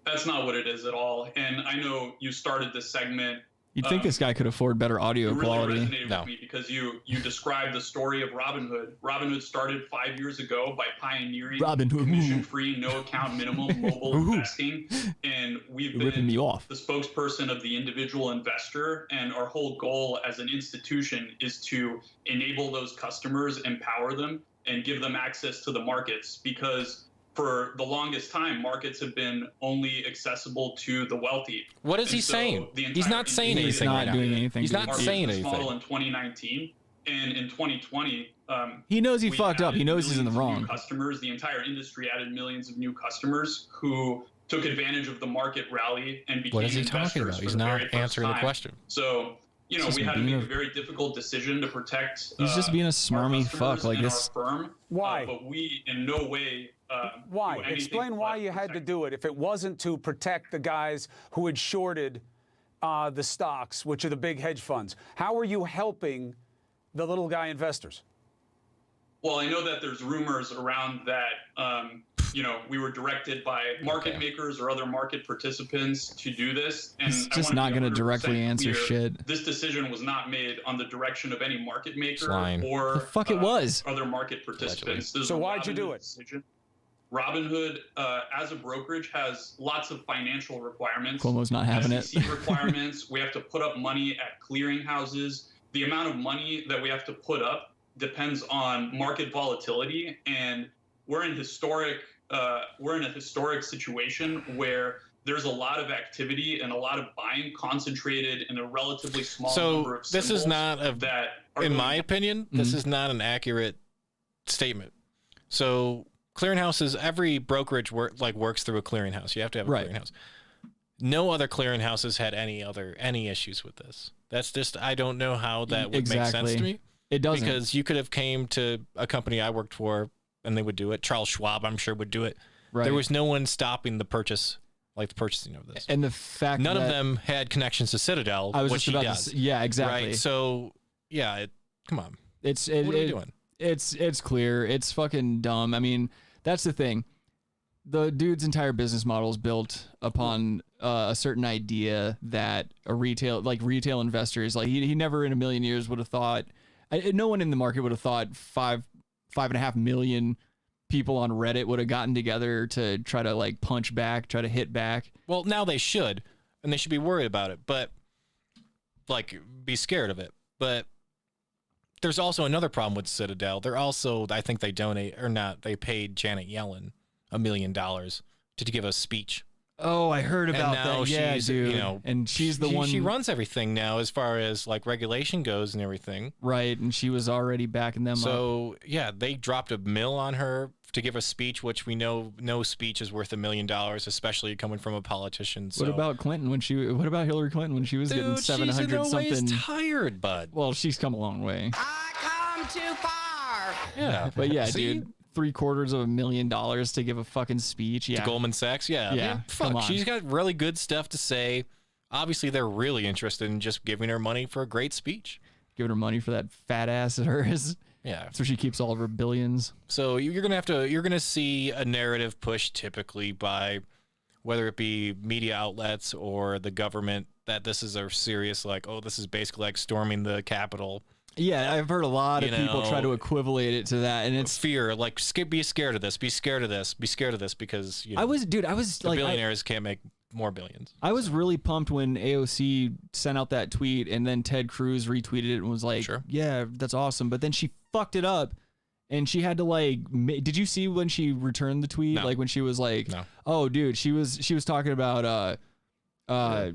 That's not what it is at all. And I know you started this segment. You'd think this guy could afford better audio quality. It really resonated with me because you described the story of Robinhood. Robinhood started 5 years ago by pioneering commission-free, no-account minimum mobile investing, and we've been the spokesperson of the individual investor. And our whole goal as an institution is to enable those customers, empower them, and give them access to the markets because for the longest time, markets have been only accessible to the wealthy. What is he saying? He's not saying anything. He's not doing anything. He's not saying anything. Model in 2019, and in 2020, he knows he we fucked up. He added knows he's in the millions of wrong. new customers. The entire industry added millions of new customers who took advantage of the market rally and became What is he talking about? He's not answering the question. So, you know, we had to make a very difficult decision to protect. He's just being a smarmy fuck like this. Firm. Why? But we in no way. Why? Explain why you had to do it if it wasn't to protect the guys who had shorted the stocks, which are the big hedge funds. How are you helping the little guy investors? Well, I know that there's rumors around that, you know, we were directed by market makers or other market participants to do this. And He's just not going to directly answer shit. This decision was not made on the direction of any market maker or the fuck it was. Other market participants. So why'd you do it? Decision. Robinhood, as a brokerage, has lots of financial requirements. Cuomo's not having SEC it. requirements. We have to put up money at clearinghouses. The amount of money that we have to put up depends on market volatility, and we're in a historic situation where there's a lot of activity and a lot of buying concentrated in a relatively small number of this is not in my opinion, this is not an accurate statement. So clearinghouses, every brokerage works through a clearinghouse. You have to have a clearinghouse. No other clearinghouses had any issues with this. That's just, I don't know how that would make sense to me. It doesn't. Because you could have came to a company I worked for and they would do it. Charles Schwab, I'm sure, would do it. Right. There was no one stopping the purchasing of this. And the fact none of them had connections to Citadel, I was which just about he does. to yeah, exactly. Right. So yeah, come on. What are we doing? It's clear. It's fucking dumb. I mean, that's the thing. The dude's entire business model is built upon a certain idea that retail investors, like he never in a million years would have thought. No one in the market would have thought 5.5 million people on Reddit would have gotten together to try to like punch back, try to hit back. Well, now they should, and they should be worried about it, but like be scared of it. But there's also another problem with Citadel. They're also, I think they they paid Janet Yellen $1 million to give a speech. Oh, I heard about that. Yeah, dude. You know, and she's the one. She runs everything now as far as like regulation goes and everything. Right, and she was already backing them up. So yeah, they dropped $1 million on her to give a speech, which we know no speech is worth $1 million, especially coming from a politician. So. What about Clinton what about Hillary Clinton when she was getting 700 something? She's tired, bud. Well, she's come a long way. I come too far. Yeah, but yeah, dude. $750,000 to give a fucking speech. Yeah. To Goldman Sachs. Yeah. Yeah. I mean, fuck. She's got really good stuff to say. Obviously, they're really interested in just giving her money for a great speech. Giving her money for that fat ass of hers. Yeah. So she keeps all of her billions. So you're gonna see a narrative push typically by whether it be media outlets or the government that this is a serious this is basically like storming the Capitol. Yeah, I've heard a lot of people try to equivalate it to that, and it's fear. Like, be scared of this. Be scared of this. Be scared of this because I was like, billionaires can't make more billions. I was really pumped when AOC sent out that tweet, and then Ted Cruz retweeted it and was like, "Yeah, that's awesome." But then she fucked it up, and she had to did you see when she returned the tweet? No. Like when she was like, no. "Oh, dude," she was talking about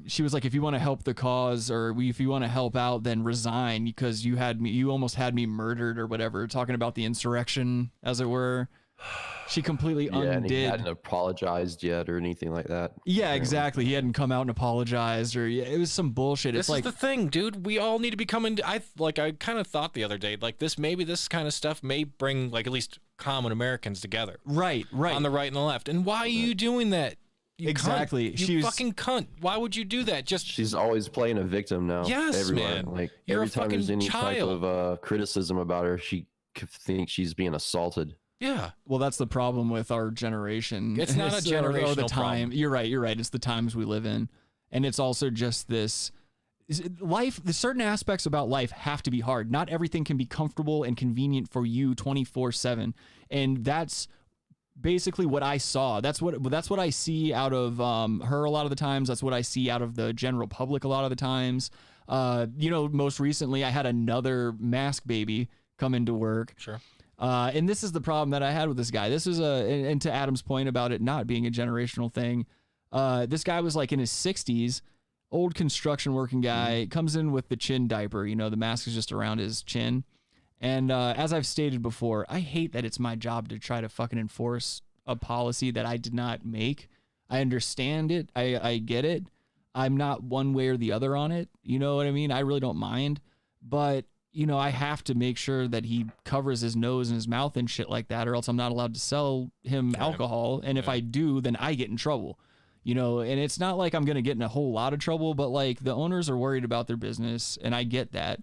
she was like, if you want to help the cause or if you want to help out, then resign because you almost had me murdered or whatever, talking about the insurrection, as it were. She completely undid. And he hadn't apologized yet or anything like that. Yeah, exactly. He hadn't come out and apologized it was some bullshit. This is the thing, dude. We all need to be coming. I kind of thought the other day, maybe this kind of stuff may bring at least common Americans together. Right. On the right and the left. And why are you doing that? Exactly. You fucking cunt. Why would you do that? She's always playing a victim now. Yes, everyone. man. Like You're every time there's any type child. of criticism about her, she thinks she's being assaulted. Yeah. Well, that's the problem with our generation. It's not a generational the time. problem. You're right. It's the times we live in, and it's also just this life. The certain aspects about life have to be hard. Not everything can be comfortable and convenient for you 24/7, and that's basically what I saw. That's what I see out of her a lot of the times. That's what I see out of the general public a lot of the times. Most recently I had another mask baby come into work. Sure. And this is the problem that I had with this guy. This is and to Adam's point about it not being a generational thing. This guy was like in his 60s, old construction working guy, comes in with the chin diaper. The mask is just around his chin. And as I've stated before, I hate that it's my job to try to fucking enforce a policy that I did not make. I understand it. I get it. I'm not one way or the other on it. You know what I mean? I really don't mind. But, you know, I have to make sure that he covers his nose and his mouth and shit like that, or else I'm not allowed to sell him alcohol. And if I do, then I get in trouble. You know, and it's not like I'm going to get in a whole lot of trouble, but like the owners are worried about their business, and I get that.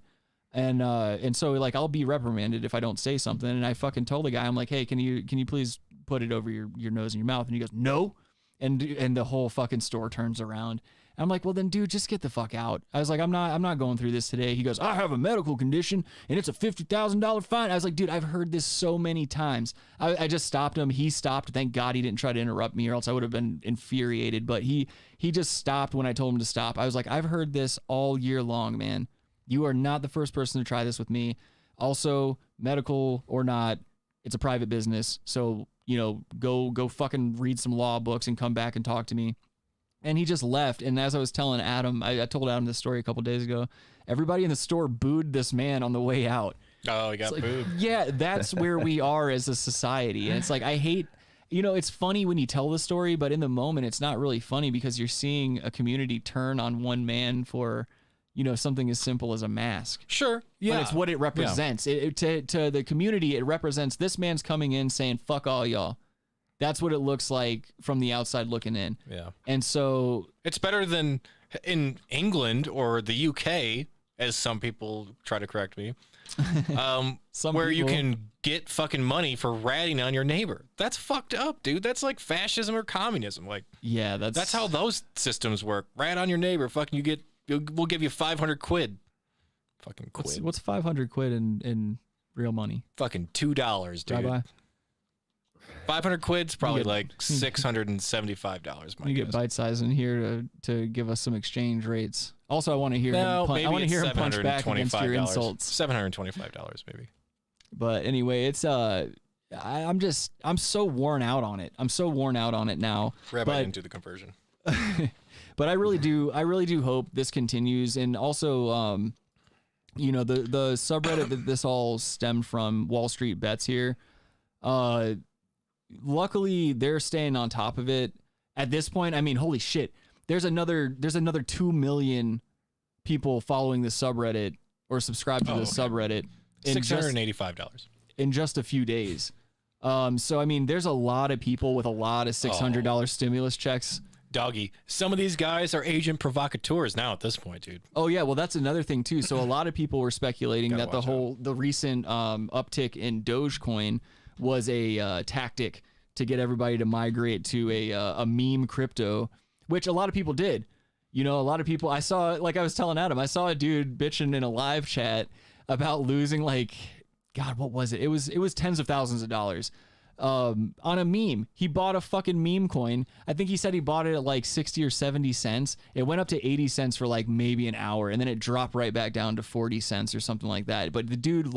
And so like I'll be reprimanded if I don't say something. And I fucking told the guy, I'm like, hey, can you please put it over your nose and your mouth? And he goes, no. And the whole fucking store turns around. And I'm like, well then, dude, just get the fuck out. I was like, I'm not going through this today. He goes, I have a medical condition and it's a $50,000 fine. I was like, dude, I've heard this so many times. I just stopped him. He stopped. Thank God he didn't try to interrupt me, or else I would have been infuriated. But he just stopped when I told him to stop. I was like, I've heard this all year long, man. You are not the first person to try this with me. Also, medical or not, it's a private business. So, you know, go fucking read some law books and come back and talk to me. And he just left. And as I was telling Adam, I told Adam this story a couple days ago. Everybody in the store booed this man on the way out. Oh, he got booed. Yeah, that's where we are as a society. And it's like, I hate, you know, it's funny when you tell the story, but in the moment, it's not really funny because you're seeing a community turn on one man for, you know, something as simple as a mask. Sure. Yeah. But it's what it represents. Yeah. To the community, it represents this man's coming in saying, fuck all y'all. That's what it looks like from the outside looking in. Yeah. And so it's better than in England or the UK, as some people try to correct me, where you can get fucking money for ratting on your neighbor. That's fucked up, dude. That's like fascism or communism. Like, yeah, that's how those systems work. Rat on your neighbor. Fucking we'll give you 500 quid. Fucking quid. What's 500 quid in real money? Fucking $2, dude. Bye-bye. 500 quid's probably like $675. You get bite size in here to give us some exchange rates. Also, I want to hear him punch back against your insults. $725 maybe. But anyway, it's I'm so worn out on it. I'm so worn out on it now. Rabbi didn't do the conversion. But I really do hope this continues. And also, you know, the subreddit that this all stemmed from, Wall Street Bets here. Luckily, they're staying on top of it. At this point, I mean, holy shit, there's another 2 million people following the subreddit or subscribed to the subreddit. $685 in just a few days. So I mean, there's a lot of people with a lot of $600 stimulus checks. Doggy, some of these guys are agent provocateurs now at this point, dude. Oh yeah, well that's another thing too. So a lot of people were speculating that the recent uptick in Dogecoin was a tactic to get everybody to migrate to a meme crypto, which a lot of people did. You know, a lot of people, I saw, like I was telling Adam, I saw a dude bitching in a live chat about losing like, God, what was it? It was tens of thousands of dollars on a meme. He bought a fucking meme coin. I think he said he bought it at like 60 or 70 cents. It went up to 80 cents for like maybe an hour, and then it dropped right back down to 40 cents or something like that. But the dude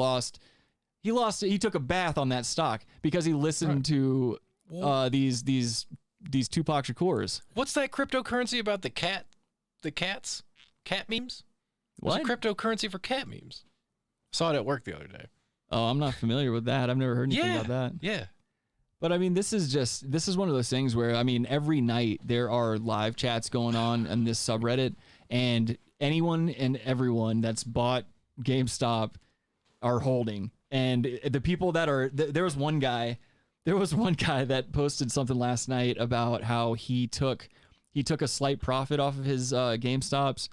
he took a bath on that stock because he listened to these Tupac Shakurs. What's that cryptocurrency about the cats? Cat memes? What's a cryptocurrency for cat memes? Saw it at work the other day. Oh, I'm not familiar with that. I've never heard anything about that. Yeah. But I mean, this is one of those things where, I mean, every night there are live chats going on this subreddit, and anyone and everyone that's bought GameStop are holding. And the people that are, there was one guy that posted something last night about how he took a slight profit off of his GameStops,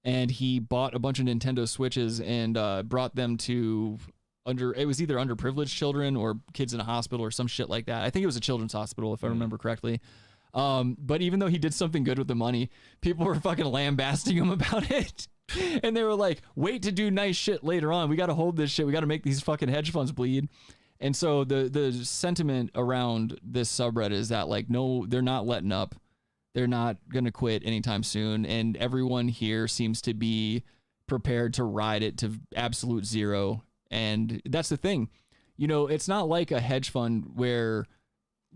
and he bought a bunch of Nintendo Switches and brought them to it was either underprivileged children or kids in a hospital or some shit like that. I think it was a children's hospital, if I remember correctly. But even though he did something good with the money, people were fucking lambasting him about it. And they were like, wait to do nice shit later on. We got to hold this shit. We got to make these fucking hedge funds bleed. And so the sentiment around this subreddit is that, like, no, they're not letting up. They're not going to quit anytime soon. And everyone here seems to be prepared to ride it to absolute zero. And that's the thing. You know, it's not like a hedge fund where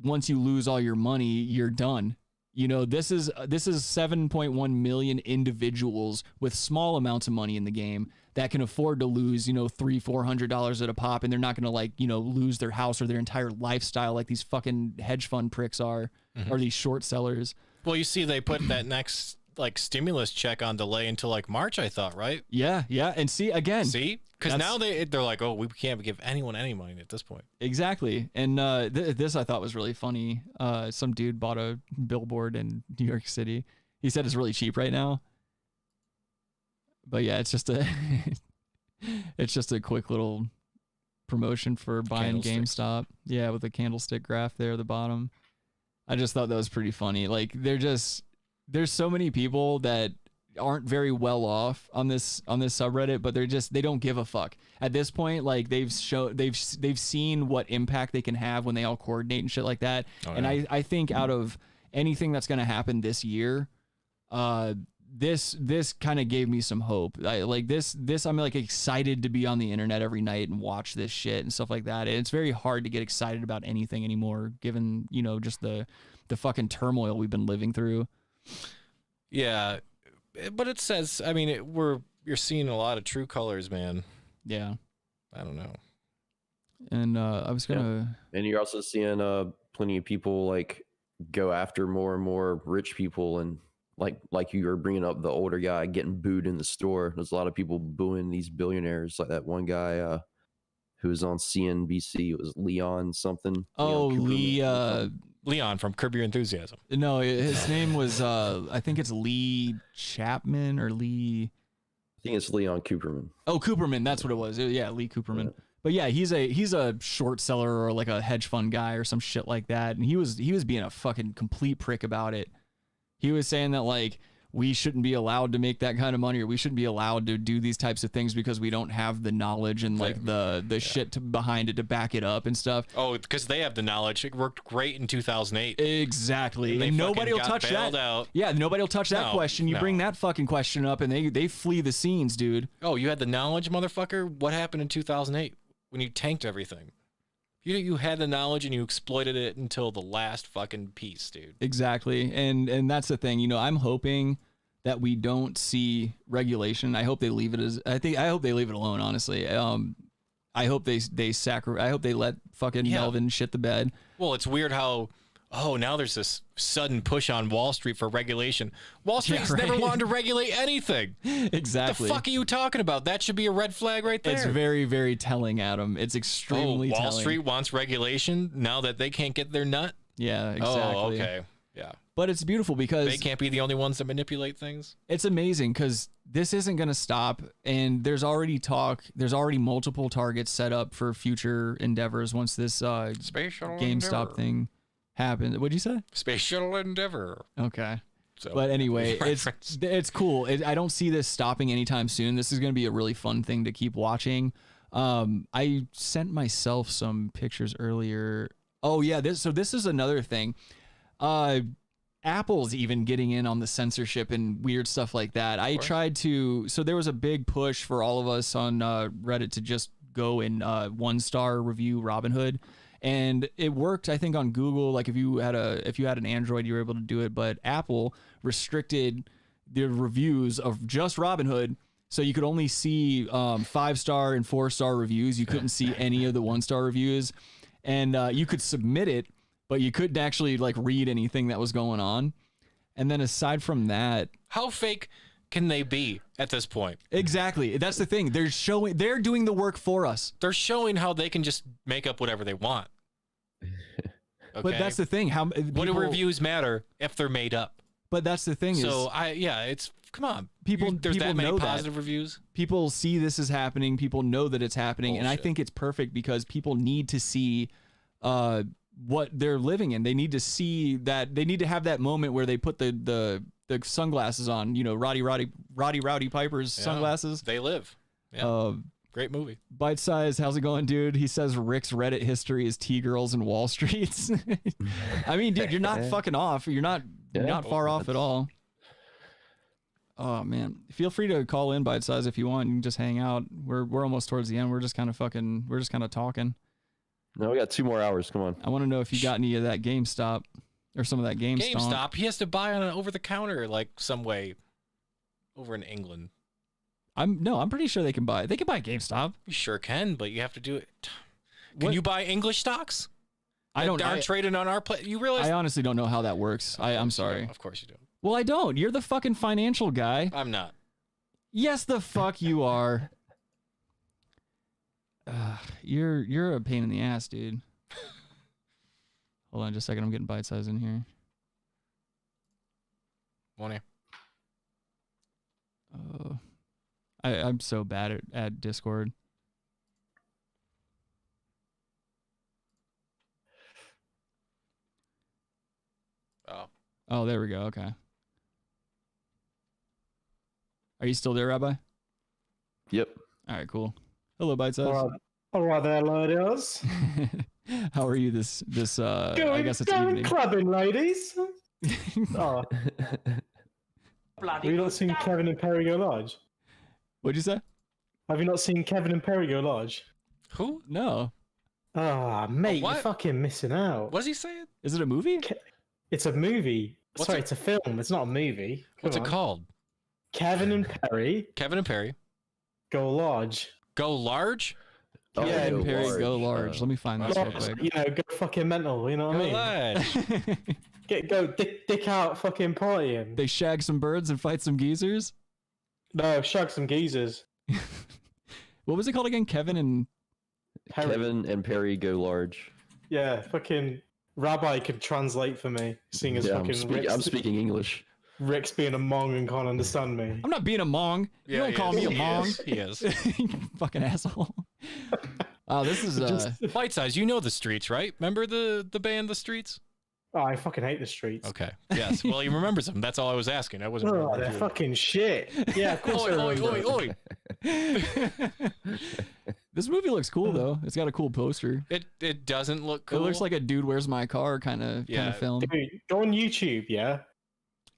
once you lose all your money, you're done. You know, this is 7.1 million individuals with small amounts of money in the game that can afford to lose, you know, $300-$400 at a pop, and they're not going to, like, you know, lose their house or their entire lifestyle like these fucking hedge fund pricks are, or these short sellers. Well, you see, they put that next like stimulus check on delay until like March, I thought, right? Yeah, and see again, because now they're like, oh, we can't give anyone any money at this point. Exactly. And this I thought was really funny. Some dude bought a billboard in New York City. He said it's really cheap right now. But yeah, it's just a quick little promotion for buying GameStop. Yeah, with the candlestick graph there at the bottom. I just thought that was pretty funny. Like there's so many people that aren't very well off on this subreddit, but they don't give a fuck at this point. Like they've seen what impact they can have when they all coordinate and shit like that. And I think out of anything that's going to happen this year, this kind of gave me some hope. I'm like excited to be on the internet every night and watch this shit and stuff like that. And it's very hard to get excited about anything anymore, given, you know, just the fucking turmoil we've been living through. Yeah, but it says, I mean, you're seeing a lot of true colors, man. Yeah, I don't know. And I was gonna, and you're also seeing plenty of people like go after more and more rich people, and like you were bringing up the older guy getting booed in the store. There's a lot of people booing these billionaires, like that one guy who was on CNBC. It was Leon something. Oh, Leon from Curb Your Enthusiasm. No, his name was I think it's Lee Chapman or Lee. I think it's Leon Cooperman. Oh, Cooperman, that's what it was. Yeah, Lee Cooperman. Yeah. But yeah, he's a short seller or like a hedge fund guy or some shit like that, and he was being a fucking complete prick about it. He was saying that like we shouldn't be allowed to make that kind of money, or we shouldn't be allowed to do these types of things because we don't have the knowledge and like the shit behind it to back it up and stuff. Oh, because they have the knowledge. It worked great in 2008. Exactly. And nobody will touch that. Out. Yeah, nobody will touch that question. You bring that fucking question up and they flee the scenes, dude. Oh, you had the knowledge, motherfucker? What happened in 2008 when you tanked everything? You had the knowledge and you exploited it until the last fucking piece, dude. Exactly. And that's the thing. You know, I'm hoping that we don't see regulation. I hope they leave it as I hope they leave it alone, honestly. I hope they let fucking Melvin shit the bed. Well, it's weird how now there's this sudden push on Wall Street for regulation. Wall Street's never wanted to regulate anything. Exactly. The fuck are you talking about? That should be a red flag right there. It's very, very telling, Adam. It's extremely telling. Wall Street wants regulation now that they can't get their nut? Yeah, exactly. Oh, okay. Yeah. But it's beautiful because they can't be the only ones that manipulate things. It's amazing because this isn't going to stop, and there's already multiple targets set up for future endeavors once this GameStop thing happens. What'd you say? Space Shuttle Endeavor. Okay. So, but anyway, it's cool. I don't see this stopping anytime soon. This is going to be a really fun thing to keep watching. I sent myself some pictures earlier. Oh yeah, this is another thing. Apple's even getting in on the censorship and weird stuff like that. I tried to, so there was a big push for all of us on Reddit to just go and 1-star review Robinhood, and it worked. I think on Google, like if you had an Android, you were able to do it, but Apple restricted the reviews of just Robinhood, so you could only see 5-star and 4-star reviews. You couldn't see any of the 1-star reviews, and you could submit it, but you couldn't actually like read anything that was going on. And then aside from that, how fake can they be at this point? Exactly. That's the thing. They're doing the work for us. They're showing how they can just make up whatever they want. Okay? But that's the thing. What do reviews matter if they're made up? But that's the thing. Come on. There's that many positive reviews. People see this is happening. People know that it's happening. Bullshit. And I think it's perfect because people need to see what they're living in. They need to see that. They need to have that moment where they put the sunglasses on, you know, Rowdy Piper's sunglasses. They live. Yeah. Great movie. Bite Size, how's it going, dude? He says Rick's Reddit history is T-girls and Wall Streets. I mean, dude, you're not fucking off. You're not far off at all. Oh man, feel free to call in, Bite Size, if you want. You can just hang out. We're almost towards the end. We're just kind of talking. No, we got 2 more hours. Come on. I want to know if you got any of that GameStop. or some of that GameStop. GameStop. He has to buy on an over-the-counter, like some way, over in England. I'm pretty sure they can buy. They can buy GameStop. You sure can, but you have to do it. Can you buy English stocks? I aren't traded on our play. You realize? I honestly don't know how that works. I'm sorry. Of course you do. Well, I don't. You're the fucking financial guy. I'm not. Yes, the fuck you are. You're a pain in the ass, dude. Hold on just a second. I'm getting bite size in here. Morning. I'm so bad at Discord. Oh, there we go. Okay. Are you still there, Rabbi? Yep. All right, cool. Hello, bite size. All right there, ladies. How are you this I guess it's going evening. clubbing, ladies. Oh. Have you not seen Kevin and Perry go large? What'd you say? Have you not seen Kevin and Perry go large? Who? No. Ah, mate, you're fucking missing out. What's he saying? Is it a movie? It's a movie. Sorry, it's a film. It's not a movie. What's it called? Kevin and Perry. Kevin and Perry. Go large. Go large? Kevin and Perry go large. Let me find this real quick. You know, go fucking mental. You know what I mean? Large. Go dick out fucking partying. They shag some birds and fight some geezers? No, shag some geezers. What was it called again? Kevin and Perry go large. Yeah, fucking Rabbi could translate for me, seeing as fucking I'm speaking English. Rick's being a Hmong and can't understand me. I'm not being a Hmong. You don't call me a Hmong. He is. Fucking asshole. Oh, this is Bite Size. You know the Streets, right? Remember the band The Streets? Oh, I fucking hate the Streets. Okay. Yes. Well, he remembers them. That's all I was asking. I wasn't. Oh, they're fucking shit. Yeah, of course. Oi. This movie looks cool though. It's got a cool poster. It doesn't look cool. It looks like a Dude, Where's My Car kind of film. Dude, go on YouTube, yeah.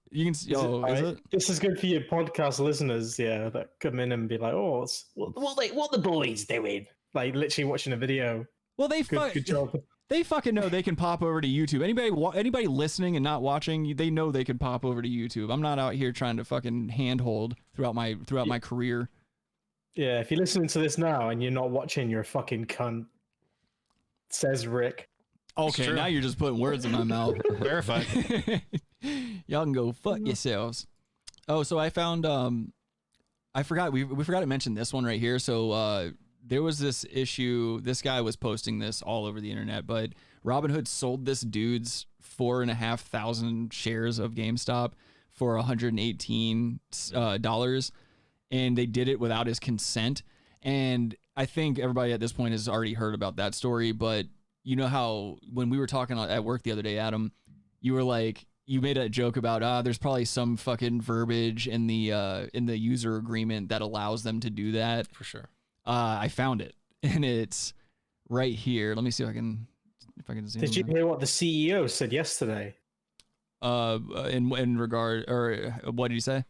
You can see. Is it? This is good for your podcast listeners, yeah, that come in and be like, "Oh, what the boys doing?" Like literally watching a video. Well, good job. They fucking know they can pop over to YouTube. Anybody listening and not watching, they know they can pop over to YouTube. I'm not out here trying to fucking handhold throughout my career. Yeah, if you're listening to this now and you're not watching, you're a fucking cunt. Says Rick. Okay, now you're just putting words in my mouth. Verified. Y'all can go fuck yourselves. Oh, so I found I forgot we forgot to mention this one right here. So there was this issue. This guy was posting this all over the internet, but Robinhood sold this dude's 4,500 shares of GameStop for $118, and they did it without his consent. And I think everybody at this point has already heard about that story, but you know how when we were talking at work the other day, Adam, you were like, you made a joke about there's probably some fucking verbiage in the user agreement that allows them to do that. For sure. I found it, and it's right here. Let me see if I can zoom Did you hear what the CEO said yesterday? In regard, or what did he say?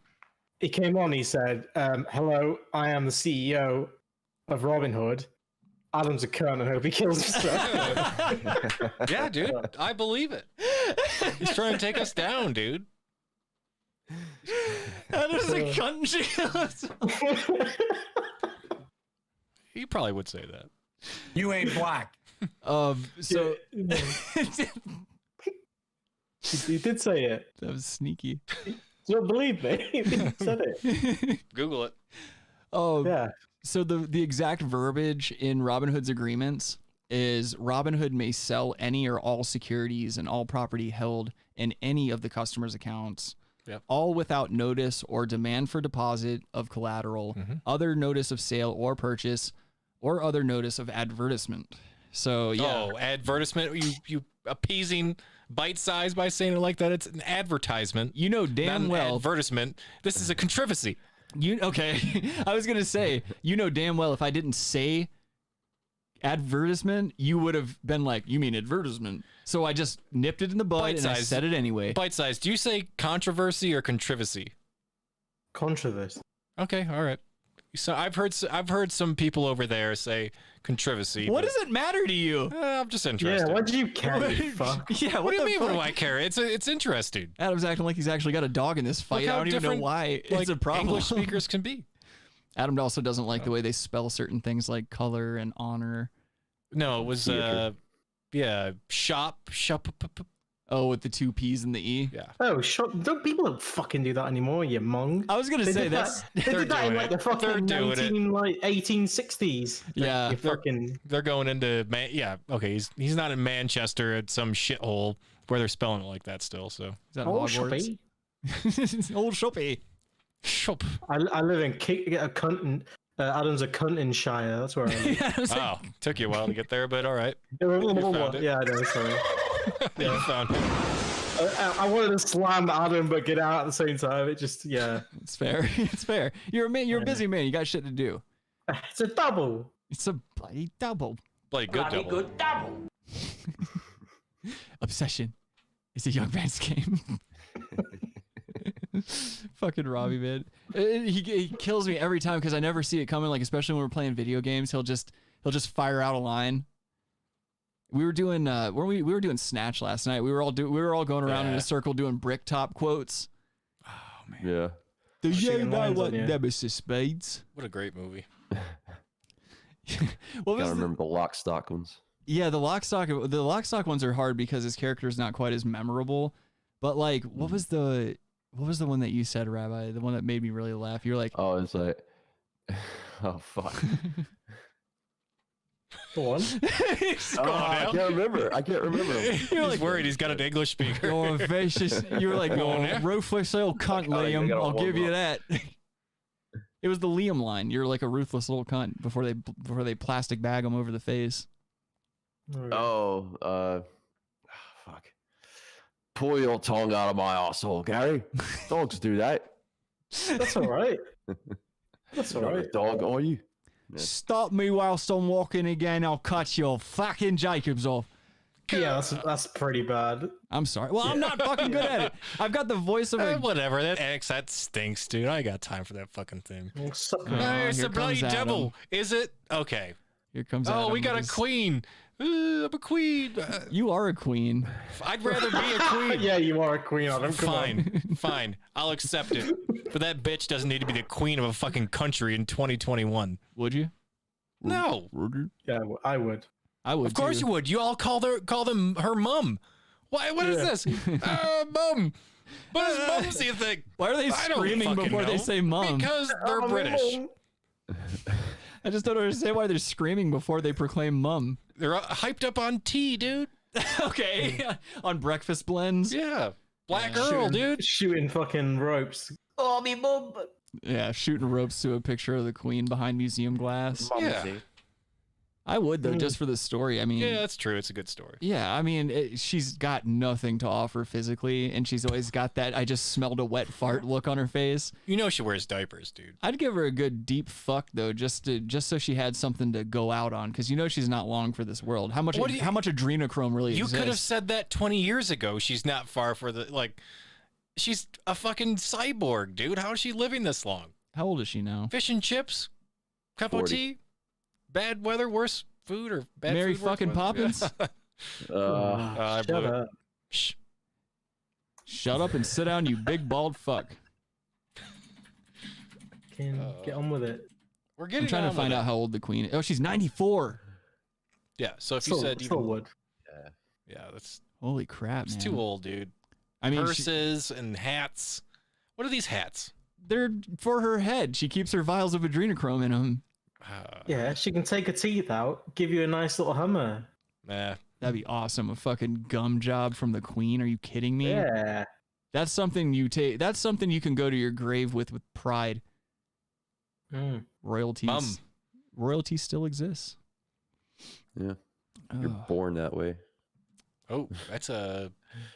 He came on. He said, "Hello, I am the CEO of Robinhood. Adam's a cunt and hope he kills himself." Yeah, dude, I believe it. He's trying to take us down, dude. Adam's a cunt and she kills himself. He probably would say that. You ain't black. So he did say it. That was sneaky. You don't believe me? He said it. Google it. Oh, yeah. So the exact verbiage in Robinhood's agreements is Robinhood may sell any or all securities and all property held in any of the customer's accounts, all without notice or demand for deposit of collateral, other notice of sale or purchase, or other notice of advertisement. So yeah. Oh, advertisement. You appeasing Bite Size by saying it like that. It's an advertisement. You know damn well. Advertisement. This is a controversy. Okay. I was gonna say, you know damn well if I didn't say advertisement, you would have been like, you mean advertisement. So I just nipped it in the bud and I said it anyway. Bite Size. Do you say controversy or controversy? Controversy. Okay, all right. So I've heard some people over there say controversy. What does it matter to you? I'm just interested. Yeah, what do you care? You fuck? Yeah, What do you mean? fuck? What do I care? It's interesting. Adam's acting like he's actually got a dog in this fight. Look I how don't even know different, why like, it's a problem. English speakers can be. Adam also doesn't like the way they spell certain things like color and honor. No, it was shop. Oh, with the 2 P's and the E. Yeah. Oh, don't people don't fucking do that anymore, you mong. I was gonna say they did that in like the fucking 1860s. Yeah, they're going into okay. He's not in Manchester at some shithole where they're spelling it like that still. So is that old Hogwarts? Old shoppy. Shop. I live in Adam's a Cuntonshire. That's where I live. Took you a while to get there, but all right. Yeah, I know. Sorry. Yeah, you found it. I wanted to slam Adam, but get out at the same time. It just, it's fair. It's fair. You're a man. You're a busy man. You got shit to do. It's a double. It's a bloody double. Bloody good double. Obsession. It's a young man's game. Fucking Robbie, man. He kills me every time because I never see it coming. Like, especially when we're playing video games, he'll just fire out a line. We were doing we were doing Snatch last night. We were all going around in a circle doing brick top quotes. Oh man. Yeah. Do you know what Nemesis means? What a great movie. Gotta remember the lock stock ones. Yeah, the lock stock ones are hard because his character is not quite as memorable. But like, what was the one that you said, Rabbi? The one that made me really laugh. You're like, oh, it's like, oh fuck. Go on. I can't remember. He's worried. He's got an English speaker. Your vicious. You were like, ruthless old cunt, Liam. I'll give you that. It was the Liam line. You're like a ruthless little cunt before they plastic bag him over the face. Oh, fuck. Pull your tongue out of my asshole, Gary. Dogs do that. That's all right. That's all right. Dog, are you? Yeah. Stop me whilst I'm walking again. I'll cut your fucking Jacobs off. Yeah, that's pretty bad. I'm sorry. Well, I'm not fucking good at it. I've got the voice of a... Whatever. That stinks, dude. I got time for that fucking thing. It's a bloody double. Is it? Okay. Here comes Adam. We got a queen. I'm a queen. You are a queen. I'd rather be a queen. Yeah, you are a queen, Adam. Fine. I'll accept it. But that bitch doesn't need to be the queen of a fucking country in 2021. Would you? No. Yeah, I would. I would. Of course you would. You all call them her mum. Why? What is this? Mum. What does mumsy think? Why are they screaming before they say mum? Because they're British. I just don't understand why they're screaming before they proclaim mum. They're hyped up on tea, dude. Okay. On breakfast blends. Yeah. Black girl, dude. Shooting fucking ropes. Oh, me mum. Yeah, shooting ropes to a picture of the queen behind museum glass. Yeah. I would, though, just for the story. I mean, yeah, that's true. It's a good story. Yeah, I mean, she's got nothing to offer physically, and she's always got that I just smelled a wet fart look on her face. You know she wears diapers, dude. I'd give her a good deep fuck, though, just so she had something to go out on, because you know she's not long for this world. How much adrenochrome really exists? You could have said that 20 years ago. She's not far for she's a fucking cyborg, dude. How is she living this long? How old is she now? Fish and chips, cup 40. of tea, bad weather, worse food, or bad Mary food, fucking Poppins? Shut up. Shut up and sit down, you big bald fuck. Get on with it. We're getting. I'm trying to find out how old the queen is. Oh, she's 94. Yeah. So if you said still would. Yeah, that's holy crap. It's man. too old, dude. I mean, purses and hats. What are these hats? They're for her head. She keeps her vials of adrenochrome in them. Yeah, she can take her teeth out, give you a nice little Hummer. Nah. That'd be awesome. A fucking gum job from the queen. Are you kidding me? Yeah. That's something you take. That's something you can go to your grave with pride. Royalties. Royalty still exists. Yeah. You're born that way. Oh, that's a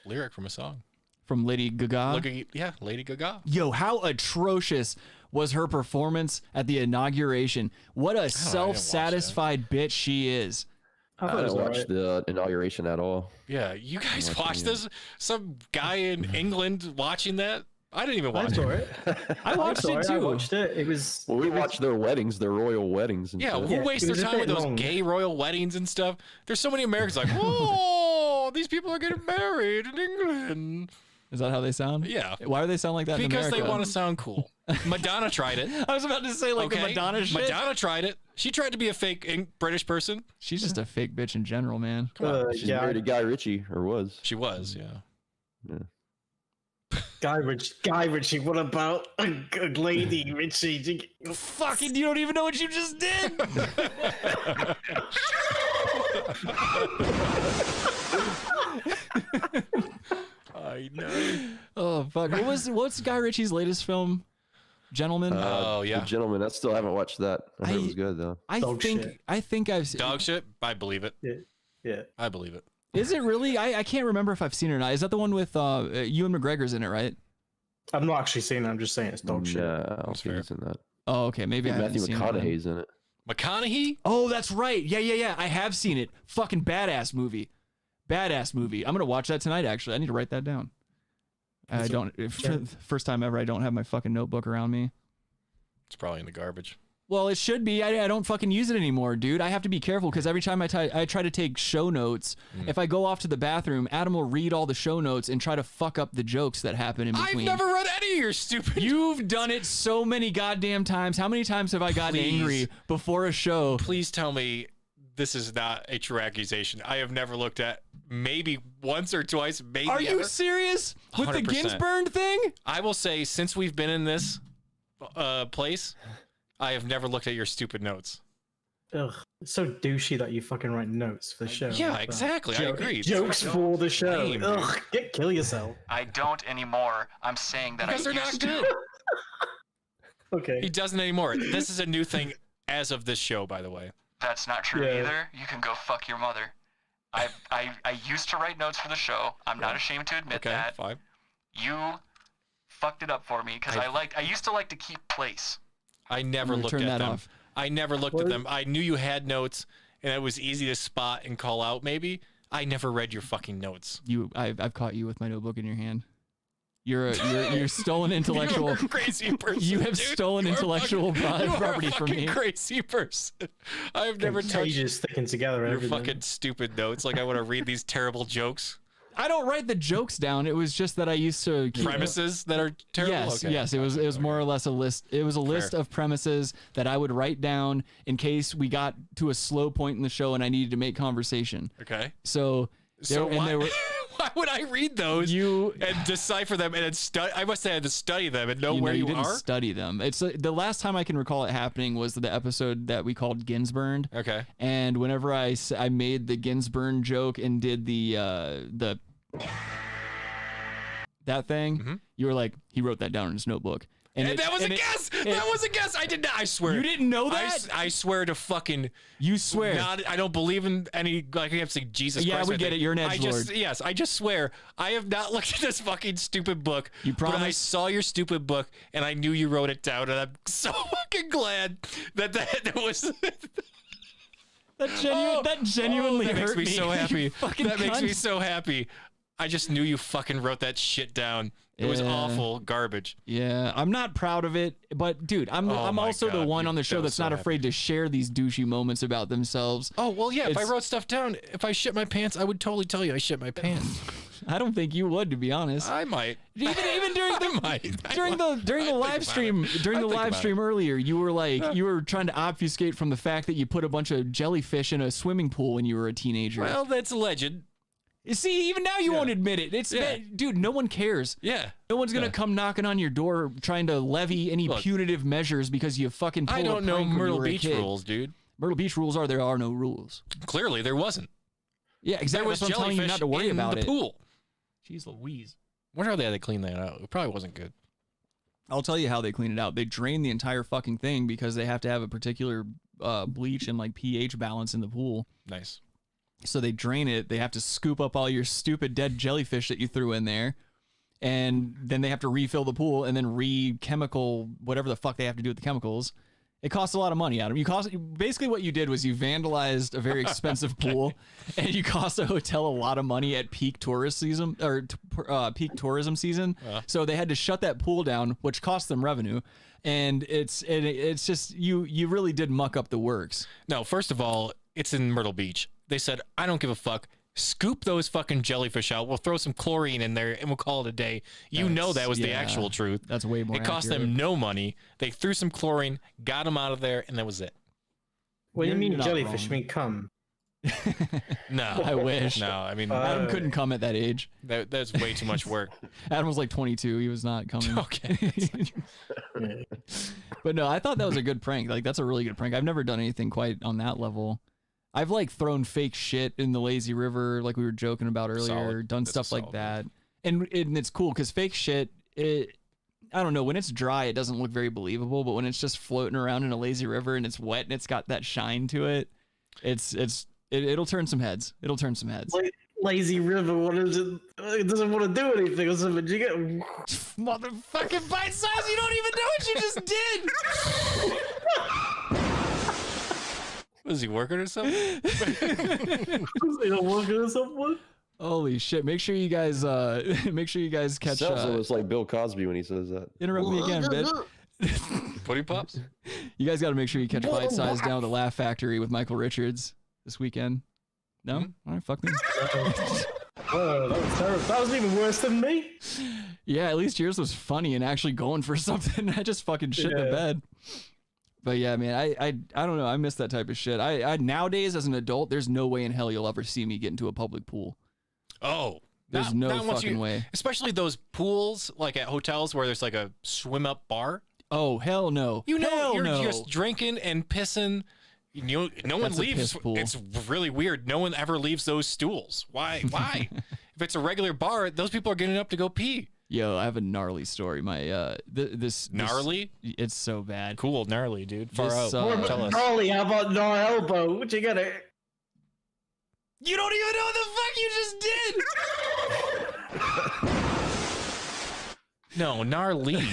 lyric from a song. From Lady Gaga? Yeah, Lady Gaga. Yo, how atrocious was her performance at the inauguration? What a self-satisfied bitch she is. I didn't watch the inauguration at all. Yeah, you guys watched this? Some guy in England watching that? I didn't even watch it. I watched it too. I watched it. It was. Well, we watched their weddings, their royal weddings. And Yeah, stuff. who wastes their time with those gay royal weddings and stuff? There's so many Americans like, oh, these people are getting married in England. Is that how they sound? Yeah. Why do they sound like that? Because in they America? want to sound cool. Madonna tried it. I was about to say like the Madonna shit. Madonna tried it. She tried to be a fake British person. She's just a fake bitch in general, man. Come on. She's married to Guy Ritchie, or was. She was, yeah. Guy Ritchie, what about a lady Ritchie? Fucking, you don't even know what you just did. I know. Oh fuck! What's Guy Ritchie's latest film? Gentlemen. Oh yeah, The Gentleman. I still haven't watched that. I heard it was good though. I think I've seen dog shit. I believe it. Yeah. I believe it. Is it really? I can't remember if I've seen it or not. Is that the one with Ewan McGregor's in it, right? I've not actually seen it. I'm just saying it's dog shit. Yeah, I don't think it's in that. Oh, okay. Maybe I haven't Matthew seen McConaughey's in it. McConaughey? Oh, that's right. Yeah. I have seen it. Fucking badass movie. Badass movie. I'm gonna watch that tonight. Actually, I need to write that down. I don't. For the first time ever, I don't have my fucking notebook around me. It's probably in the garbage. Well, it should be. I don't fucking use it anymore, dude. I have to be careful because every time I try to take show notes, if I go off to the bathroom, Adam will read all the show notes and try to fuck up the jokes that happen in between. I've never read any of your stupid. You've done it so many goddamn times. How many times have I gotten angry before a show? Please tell me this is not a true accusation. I have never looked at maybe once or twice, maybe Are you ever. serious? With 100%. the Ginsburg thing? I will say, since we've been in this place, I have never looked at your stupid notes. Ugh, it's so douchey that you fucking write notes for the show. Yeah, exactly. I agree. Jokes for the show. Lame, Ugh, kill yourself. I don't anymore. I'm saying that Because I they're not used to. good. Okay. He doesn't anymore. This is a new thing as of this show, by the way. That's not true either. You can go fuck your mother. I used to write notes for the show. I'm not ashamed to admit that. Fine. You fucked it up for me because I used to like to keep place. I never looked at them. I never looked at them. I knew you had notes, and it was easy to spot and call out. Maybe I never read your fucking notes. I've caught you with my notebook in your hand. You're stolen intellectual. You're a crazy person. You have dude. stolen intellectual property You're a from me. crazy person. I've never touched pages sticking together. your fucking stupid notes. Like I want to read these terrible jokes. I don't write the jokes down. It was just that I used to keep Premises that are terrible. Yes, Okay. yes. It was more or less a list. It was a list of premises that I would write down in case we got to a slow point in the show and I needed to make conversation. Okay. So why would I read those and decipher them and then study? I must say I had to study them and know where you didn't are. study them. It's the last time I can recall it happening was the episode that we called Ginsburg. Okay. And whenever I made the Ginsburg joke and did the that thing, you were like, he wrote that down in his notebook. And that was a guess. That was a guess. I did not. I swear. You didn't know that? I swear to fucking. You swear. I don't believe in any. Like I have to say Jesus Yeah, Christ. we get it. You're an edgelord. Yes, I just swear. I have not looked at this fucking stupid book. You promise? But I saw your stupid book and I knew you wrote it down, and I'm so fucking glad that was. That genuinely that makes hurt me so happy. Fucking That makes me cunt. so happy. I just knew you fucking wrote that shit down. It was awful garbage. Yeah, I'm not proud of it, but dude, I'm my also the God, one on the that show was that's so not happy. afraid to share these douchey moments about themselves. Oh well, yeah. If I It's- wrote stuff down, if I shit my pants, I would totally tell you I shit my pants. I don't think you would, to be honest. I might. Even during the during the live stream about earlier, you were like you were trying to obfuscate from the fact that you put a bunch of jellyfish in a swimming pool when you were a teenager. Well, that's alleged. You see, even now you won't admit it. Dude, no one cares. Yeah. No one's gonna come knocking on your door trying to levy any punitive measures because you fucking pulled I don't a know prank when you Myrtle were a Beach kid. rules, dude. Myrtle Beach rules are there are no rules. Clearly, there wasn't. Yeah, exactly. There was That's what I'm telling you jellyfish not to worry in about the it. pool. Jeez Louise. Wonder how they had to clean that out. It probably wasn't good. I'll tell you how they clean it out. They drain the entire fucking thing because they have to have a particular bleach and like pH balance in the pool. Nice. So they drain it. They have to scoop up all your stupid dead jellyfish that you threw in there. And then they have to refill the pool and then re-chemical whatever the fuck they have to do with the chemicals. It costs a lot of money, Adam. Basically what you did was you vandalized a very expensive pool, and you cost a hotel a lot of money at peak tourist season or peak tourism season. So they had to shut that pool down, which cost them revenue. And it's just you really did muck up the works. No, first of all, it's in Myrtle Beach. They said, I don't give a fuck. Scoop those fucking jellyfish out. We'll throw some chlorine in there and we'll call it a day. You know that was the actual truth. That's way more. It cost them no money. They threw some chlorine, got them out of there, and that was it. What do you mean jellyfish? I mean cum. No, I wish. No, I mean Adam couldn't come at that age. That's way too much work. Adam was like 22. He was not coming. Okay. But no, I thought that was a good prank. Like that's a really good prank. I've never done anything quite on that level. I've like thrown fake shit in the lazy river, like we were joking about earlier, done stuff like that. And it's cool because fake shit, I don't know, when it's dry, it doesn't look very believable, but when it's just floating around in a lazy river and it's wet and it's got that shine to it, it'll turn some heads. It'll turn some heads. Lazy river, what is it? It doesn't want to do anything or something. You get motherfucking bite size. You don't even know what you just did. Was he working or something? Was he working or something? Holy shit! Make sure you guys catch. Sounds almost like Bill Cosby when he says that. Interrupt me again, bitch. Footy Pops. You guys got to make sure you catch Bite Size down at the Laugh Factory with Michael Richards this weekend. No, all right, fuck me. Whoa, that was terrible. That was even worse than me. Yeah, at least yours was funny and actually going for something. I just fucking shit the bed. But yeah, man, I don't know. I miss that type of shit. I nowadays as an adult, there's no way in hell you'll ever see me get into a public pool. Oh, there's no fucking way. Especially those pools like at hotels where there's like a swim up bar. Oh, hell no. You know, hell you're no. just drinking and pissing. No one leaves. It's really weird. No one ever leaves those stools. Why? If it's a regular bar, those people are getting up to go pee. Yo, I have a gnarly story. My this gnarly. It's so bad. Cool, gnarly, dude. Far out. Tell us. Gnarly. How about gnar elbow? What you got? You don't even know what the fuck you just did. No, gnarly.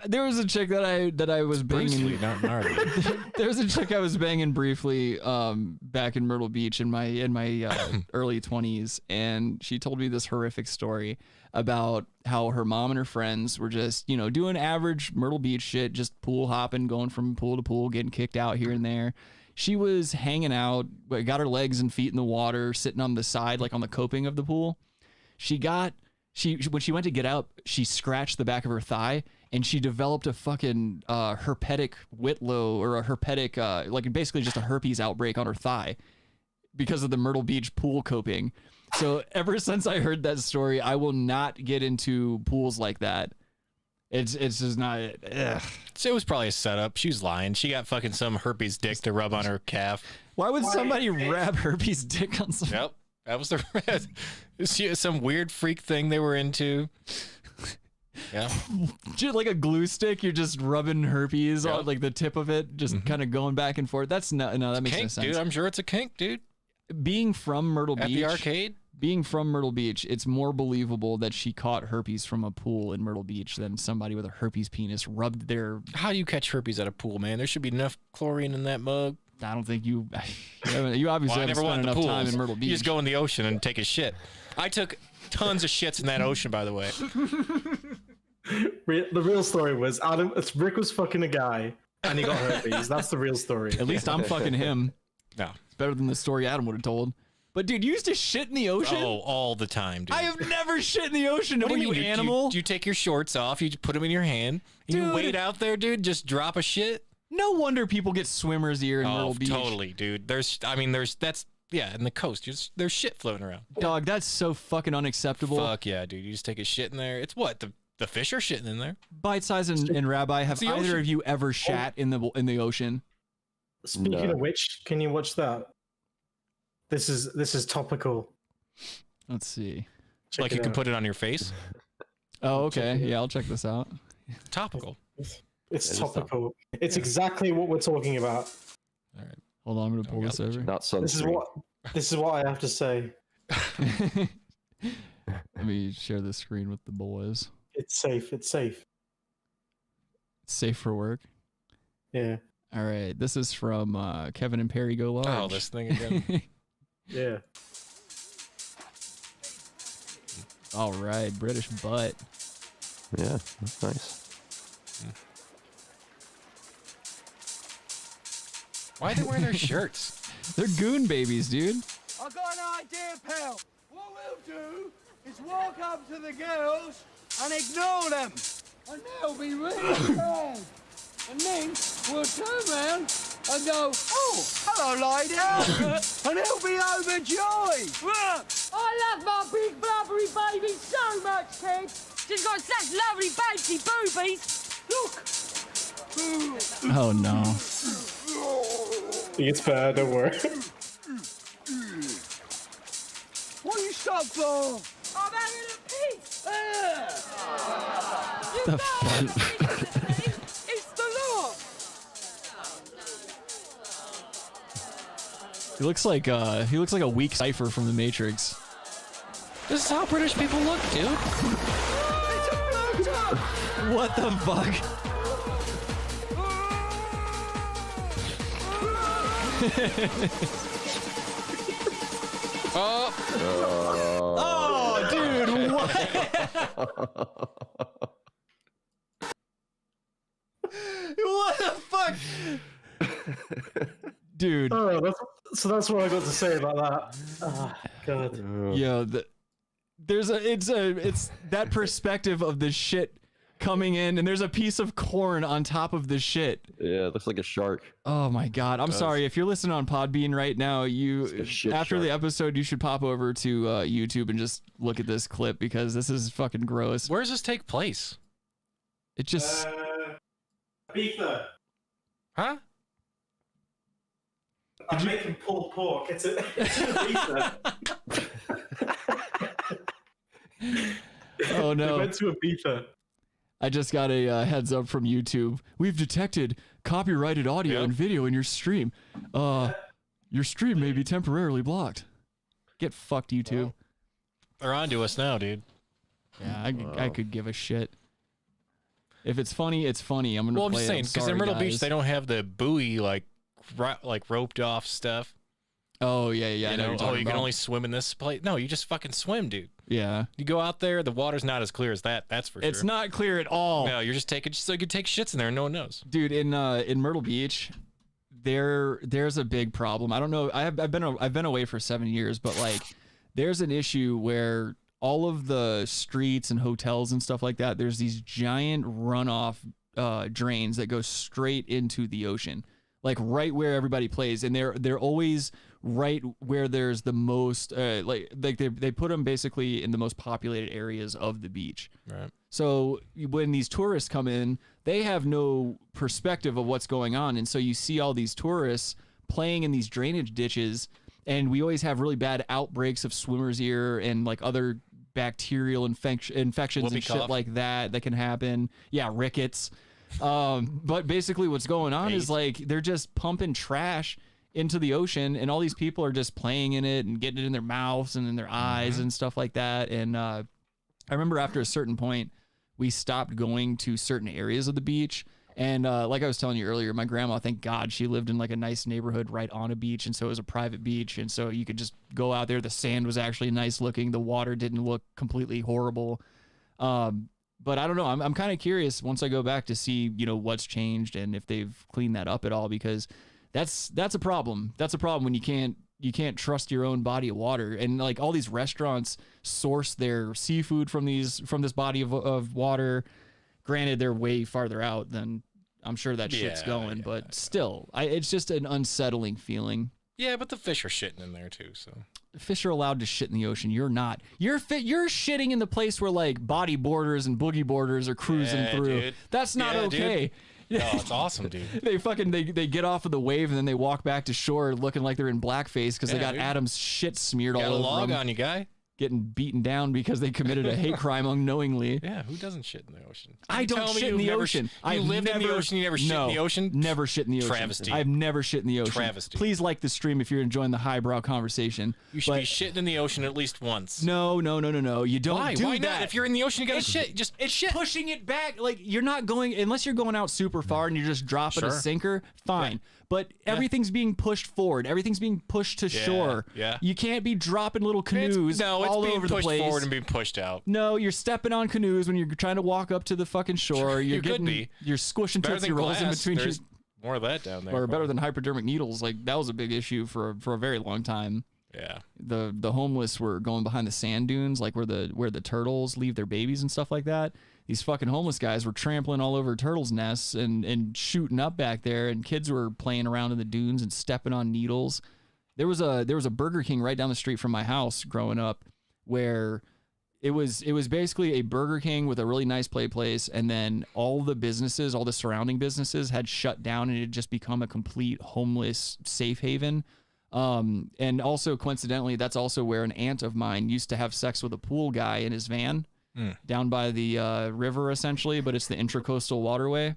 There was a chick that I was banging. Not gnarly. There was a chick I was banging briefly back in Myrtle Beach in my early 20s, and she told me this horrific story about how her mom and her friends were just, doing average Myrtle Beach shit, just pool hopping, going from pool to pool, getting kicked out here and there. She was hanging out, got her legs and feet in the water, sitting on the side, like on the coping of the pool. When she went to get out, she scratched the back of her thigh, and she developed a fucking herpetic whitlow, or a herpetic, like basically just a herpes outbreak on her thigh because of the Myrtle Beach pool coping. So ever since I heard that story, I will not get into pools like that. It's just not. Ugh. So it was probably a setup. She was lying. She got fucking some herpes dick to rub on her calf. Why would somebody rub herpes dick on some? Yep. That was some weird freak thing they were into. Yeah. Just like a glue stick, you're just rubbing herpes on like the tip of it, just kind of going back and forth. That's no, that makes no sense. Dude, I'm sure it's a kink, dude. Being from Myrtle Beach. At the arcade? Being from Myrtle Beach, it's more believable that she caught herpes from a pool in Myrtle Beach than somebody with a herpes penis rubbed their... How do you catch herpes at a pool, man? There should be enough chlorine in that mug. I don't think you obviously haven't spent enough time in Myrtle Beach. You just go in the ocean and take a shit. I took tons of shits in that ocean, by the way. The real story was Rick was fucking a guy and he got herpes. That's the real story. At least I'm fucking him. No. It's better than the story Adam would have told. But dude, you used to shit in the ocean? Oh, all the time, dude. I have never shit in the ocean. What are you, animal? You take your shorts off, you put them in your hand, you wade out there, dude, just drop a shit. No wonder people get swimmer's ear in Myrtle Beach. Totally, dude. That's in the coast. There's shit floating around. Dog, that's so fucking unacceptable. Fuck yeah, dude. You just take a shit in there. It's what? The fish are shitting in there. Bite Size and Rabbi, have either of you ever shat in the ocean? Speaking of which, can you watch that? This is topical. Let's see. Like you can put it on your face? Oh, okay. Yeah, I'll check this out. Topical. It's topical. It's exactly what we're talking about. All right. Hold on, I'm gonna pull this over. Not sunscreen. This is what I have to say. Let me share the screen with the boys. It's safe. It's safe. Safe for work. Yeah. All right. This is from Kevin and Perry Go Large. Oh, this thing again. Yeah. All right. British butt. Yeah, that's nice. Why are they wearing their shirts? They're goon babies, dude. I got an idea, pal. What we'll do is walk up to the girls and ignore them. And they'll be really sad. And then we'll turn around and go, oh, hello, lady. And he'll be overjoyed. I love my big blubbery baby so much, kid. She's got such lovely bouncy boobies. Look. Oh, no. It's bad, don't worry. What are you stuck for? I'm having a piece. The fuck? It's the law. He looks like a weak cipher from the Matrix. This is how British people look, dude. What the fuck? Oh, dude, what? What the fuck? Dude. Oh, that's what I got to say about that. Oh, God. Yo, it's that perspective of the shit coming in, and there's a piece of corn on top of the shit. Yeah, it looks like a shark. Oh my God. I'm sorry. If you're listening on Podbean right now, after the episode, you should pop over to YouTube and just look at this clip because this is fucking gross. Where does this take place? It just... Ibiza. Huh? I'm making pulled pork. It's in Ibiza. Oh no. We went to Ibiza. I just got a heads up from YouTube. We've detected copyrighted audio and video in your stream. Your stream may be temporarily blocked. Get fucked, YouTube. They're on to us now, dude. Yeah, I could give a shit. If it's funny, it's funny. I'm gonna. Well, I'm play just saying because in Myrtle Beach they don't have the buoy like roped off stuff. Oh yeah. You know, you can only swim in this place. No, you just fucking swim, dude. Yeah. You go out there, the water's not as clear as that. That's for sure. It's not clear at all. No, you're just taking so you can take shits in there and no one knows. Dude, in Myrtle Beach, there's a big problem. I don't know. I've been away for 7 years, but like, there's an issue where all of the streets and hotels and stuff like that, there's these giant runoff drains that go straight into the ocean, like right where everybody plays, and they're always right where there's the most like they put them basically in the most populated areas of the beach. Right. So when these tourists come in, they have no perspective of what's going on, and so you see all these tourists playing in these drainage ditches, and we always have really bad outbreaks of swimmer's ear and like other bacterial infections Whoopee and shit cough. like that can happen. Yeah, rickets. But basically what's going on is like they're just pumping trash into the ocean, and all these people are just playing in it and getting it in their mouths and in their eyes and stuff like that. And I remember after a certain point, we stopped going to certain areas of the beach. And like I was telling you earlier, my grandma, thank God, she lived in like a nice neighborhood right on a beach. And so it was a private beach. And so you could just go out there. The sand was actually nice looking. The water didn't look completely horrible. But I don't know. I'm kind of curious once I go back to see, you know, what's changed and if they've cleaned that up at all, because that's a problem. That's a problem when you can't trust your own body of water. And like all these restaurants source their seafood from this body of water. Granted, they're way farther out than I'm sure that shit's going, but still, it's just an unsettling feeling. Yeah, but the fish are shitting in there too, so. Fish are allowed to shit in the ocean. You're not. You're shitting in the place where like bodyboarders and boogie boarders are cruising through. Dude. That's not okay. Dude. No, it's awesome, dude. they get off of the wave and then they walk back to shore looking like they're in blackface because they got dude. Adam's shit smeared all over got a log them. on you, guy. getting beaten down because they committed a hate crime unknowingly. Yeah, who doesn't shit in the ocean? I don't shit in the ocean. You live in the ocean, you never shit in the ocean? Never shit in the ocean. Travesty. I've never shit in the ocean. Travesty. Please like the stream if you're enjoying the highbrow conversation. You should be shitting in the ocean at least once. No. You don't Why? do Why that. not? If you're in the ocean, you gotta shit. Just it's shit. Pushing it back. Like, you're not going, unless you're going out super far and you're just dropping a sinker, fine. But everything's being pushed forward. Everything's being pushed to shore. Yeah. You can't be dropping little canoes all over the place. It's being pushed forward and being pushed out. No, you're stepping on canoes when you're trying to walk up to the fucking shore. You're you're squishing Tootsie Rolls in between. There's more of that down there. Or better than hypodermic needles. Like, that was a big issue for a very long time. Yeah. The homeless were going behind the sand dunes, like where the turtles leave their babies and stuff like that. These fucking homeless guys were trampling all over turtles' nests and shooting up back there, and kids were playing around in the dunes and stepping on needles. There was a Burger King right down the street from my house growing up, where it was basically a Burger King with a really nice play place, and then all the surrounding businesses had shut down, and it had just become a complete homeless safe haven. And also coincidentally, that's also where an aunt of mine used to have sex with a pool guy in his van. Down by the river, essentially, but it's the Intracoastal Waterway.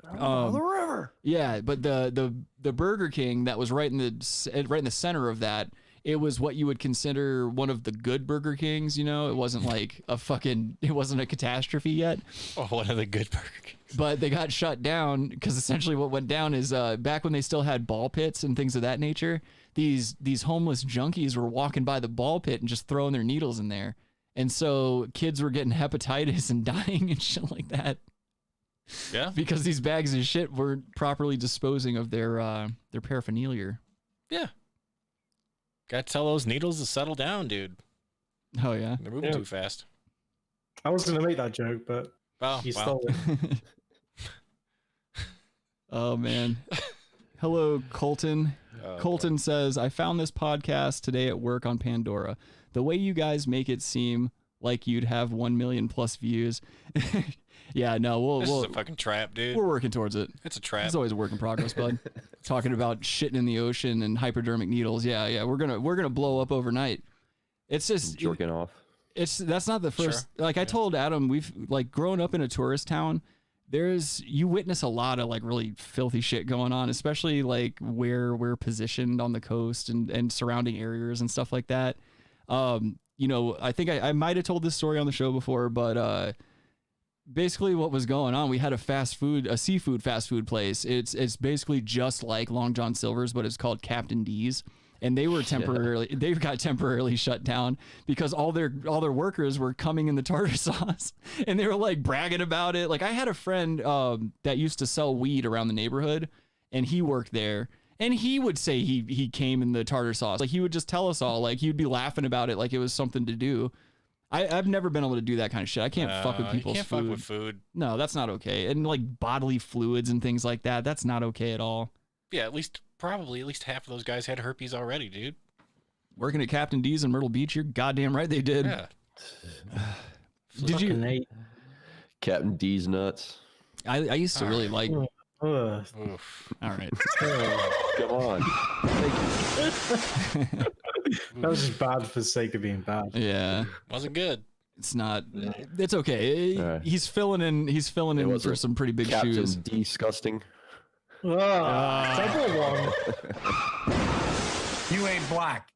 The river. Yeah, but the Burger King that was right in the center of that, it was what you would consider one of the good Burger Kings. You know, it wasn't like it wasn't a catastrophe yet. Oh, one of the good Burger Kings. But they got shut down because essentially what went down is back when they still had ball pits and things of that nature. These homeless junkies were walking by the ball pit and just throwing their needles in there. And so kids were getting hepatitis and dying and shit like that. Yeah. Because these bags of shit weren't properly disposing of their paraphernalia. Yeah. Got to tell those needles to settle down, dude. Oh, yeah. They're moving too fast. I was going to make that joke, but you stole it. Oh, man. Hello, Colton. Colton says, I found this podcast today at work on Pandora. The way you guys make it seem like you'd have 1 million plus views. Yeah, no, This is a fucking trap, dude. We're working towards it. It's a trap. It's always a work in progress, bud. Talking about shitting in the ocean and hypodermic needles. Yeah, we're gonna blow up overnight. It's just jerking off. That's not the first. Sure. Like I told Adam, we've like grown up in a tourist town. You witness a lot of like really filthy shit going on, especially like where we're positioned on the coast and surrounding areas and stuff like that. You know, I think I might have told this story on the show before, but basically what was going on, we had a seafood fast food place. It's basically just like Long John Silver's, but it's called Captain D's. And they were they got temporarily shut down because all their workers were coming in the tartar sauce, and they were like bragging about it. Like I had a friend that used to sell weed around the neighborhood, and he worked there, and he would say he came in the tartar sauce. Like he would just tell us all, like he'd be laughing about it like it was something to do. I've never been able to do that kind of shit. I can't fuck with people's food. You can't fuck with food. No, that's not okay. And like bodily fluids and things like that, that's not okay at all. Yeah, probably at least half of those guys had herpes already, dude. Working at Captain D's in Myrtle Beach, you're goddamn right they did. Yeah. Did you? Captain D's nuts. I used to really like. All right. Come on. That was just bad for the sake of being bad. Yeah. Wasn't good. It's not. It's okay. Right. He's filling in for some pretty big Captain shoes. Disgusting. Double one. You ain't black.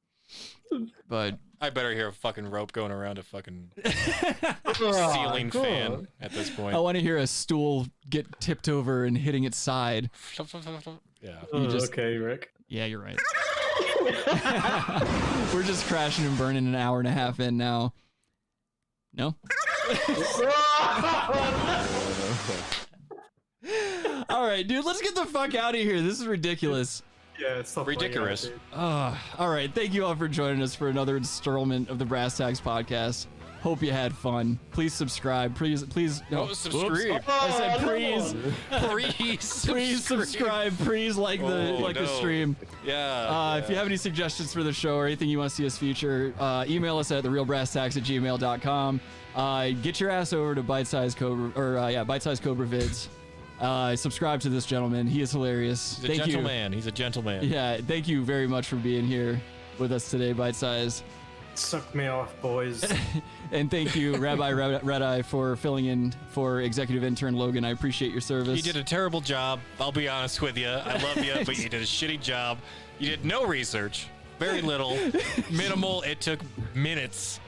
But I better hear a fucking rope going around a fucking ceiling fan at this point. I want to hear a stool get tipped over and hitting its side. Yeah. Okay, Rick. Yeah, you're right. We're just crashing and burning an hour and a half in now. No? All right, dude, let's get the fuck out of here. This is ridiculous. Yeah, it's ridiculous. All right, thank you all for joining us for another installment of the Brass Tacks podcast. Hope you had fun. Please subscribe. Please. No, subscribe. I said please subscribe. Please like the stream. Yeah. If you have any suggestions for the show or anything you want to see us feature, email us at therealbrasstacks@gmail.com. Get your ass over to Bite Size Cobra Vids. Subscribe to this gentleman. He is hilarious. He's a gentleman. He's a gentleman. Yeah, thank you very much for being here with us today, Bite Size. Suck me off, boys. And thank you, Rabbi Red Eye, for filling in for executive intern Logan. I appreciate your service. You did a terrible job. I'll be honest with you. I love you, but you did a shitty job. You did no research. Very little. Minimal. It took minutes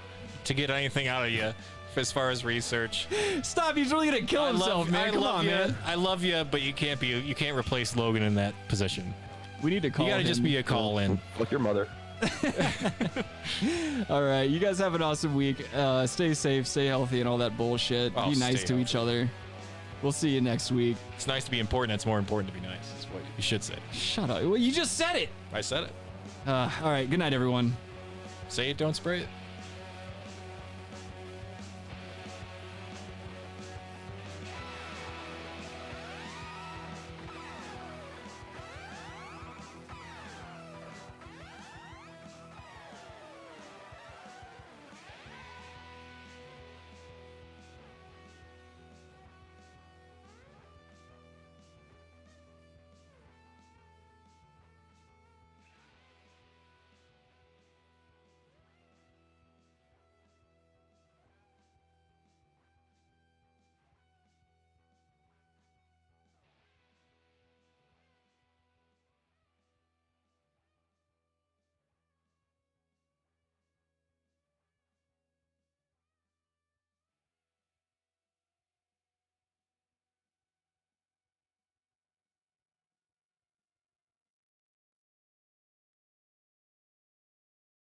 to get anything out of you as far as research. Stop. He's really going to kill himself, man. Come on, man. I love you, but you can't replace Logan in that position. We need to call him. You got to just be a call-in. Like your mother. All right, you guys have an awesome week. Stay safe, stay healthy, and all that bullshit. Be nice to each other. We'll see you next week. It's nice to be important. It's more important to be nice. That's what you should say. Shut up. Well, you just said it. I said it. All right, good night, everyone. Say it, don't spray it.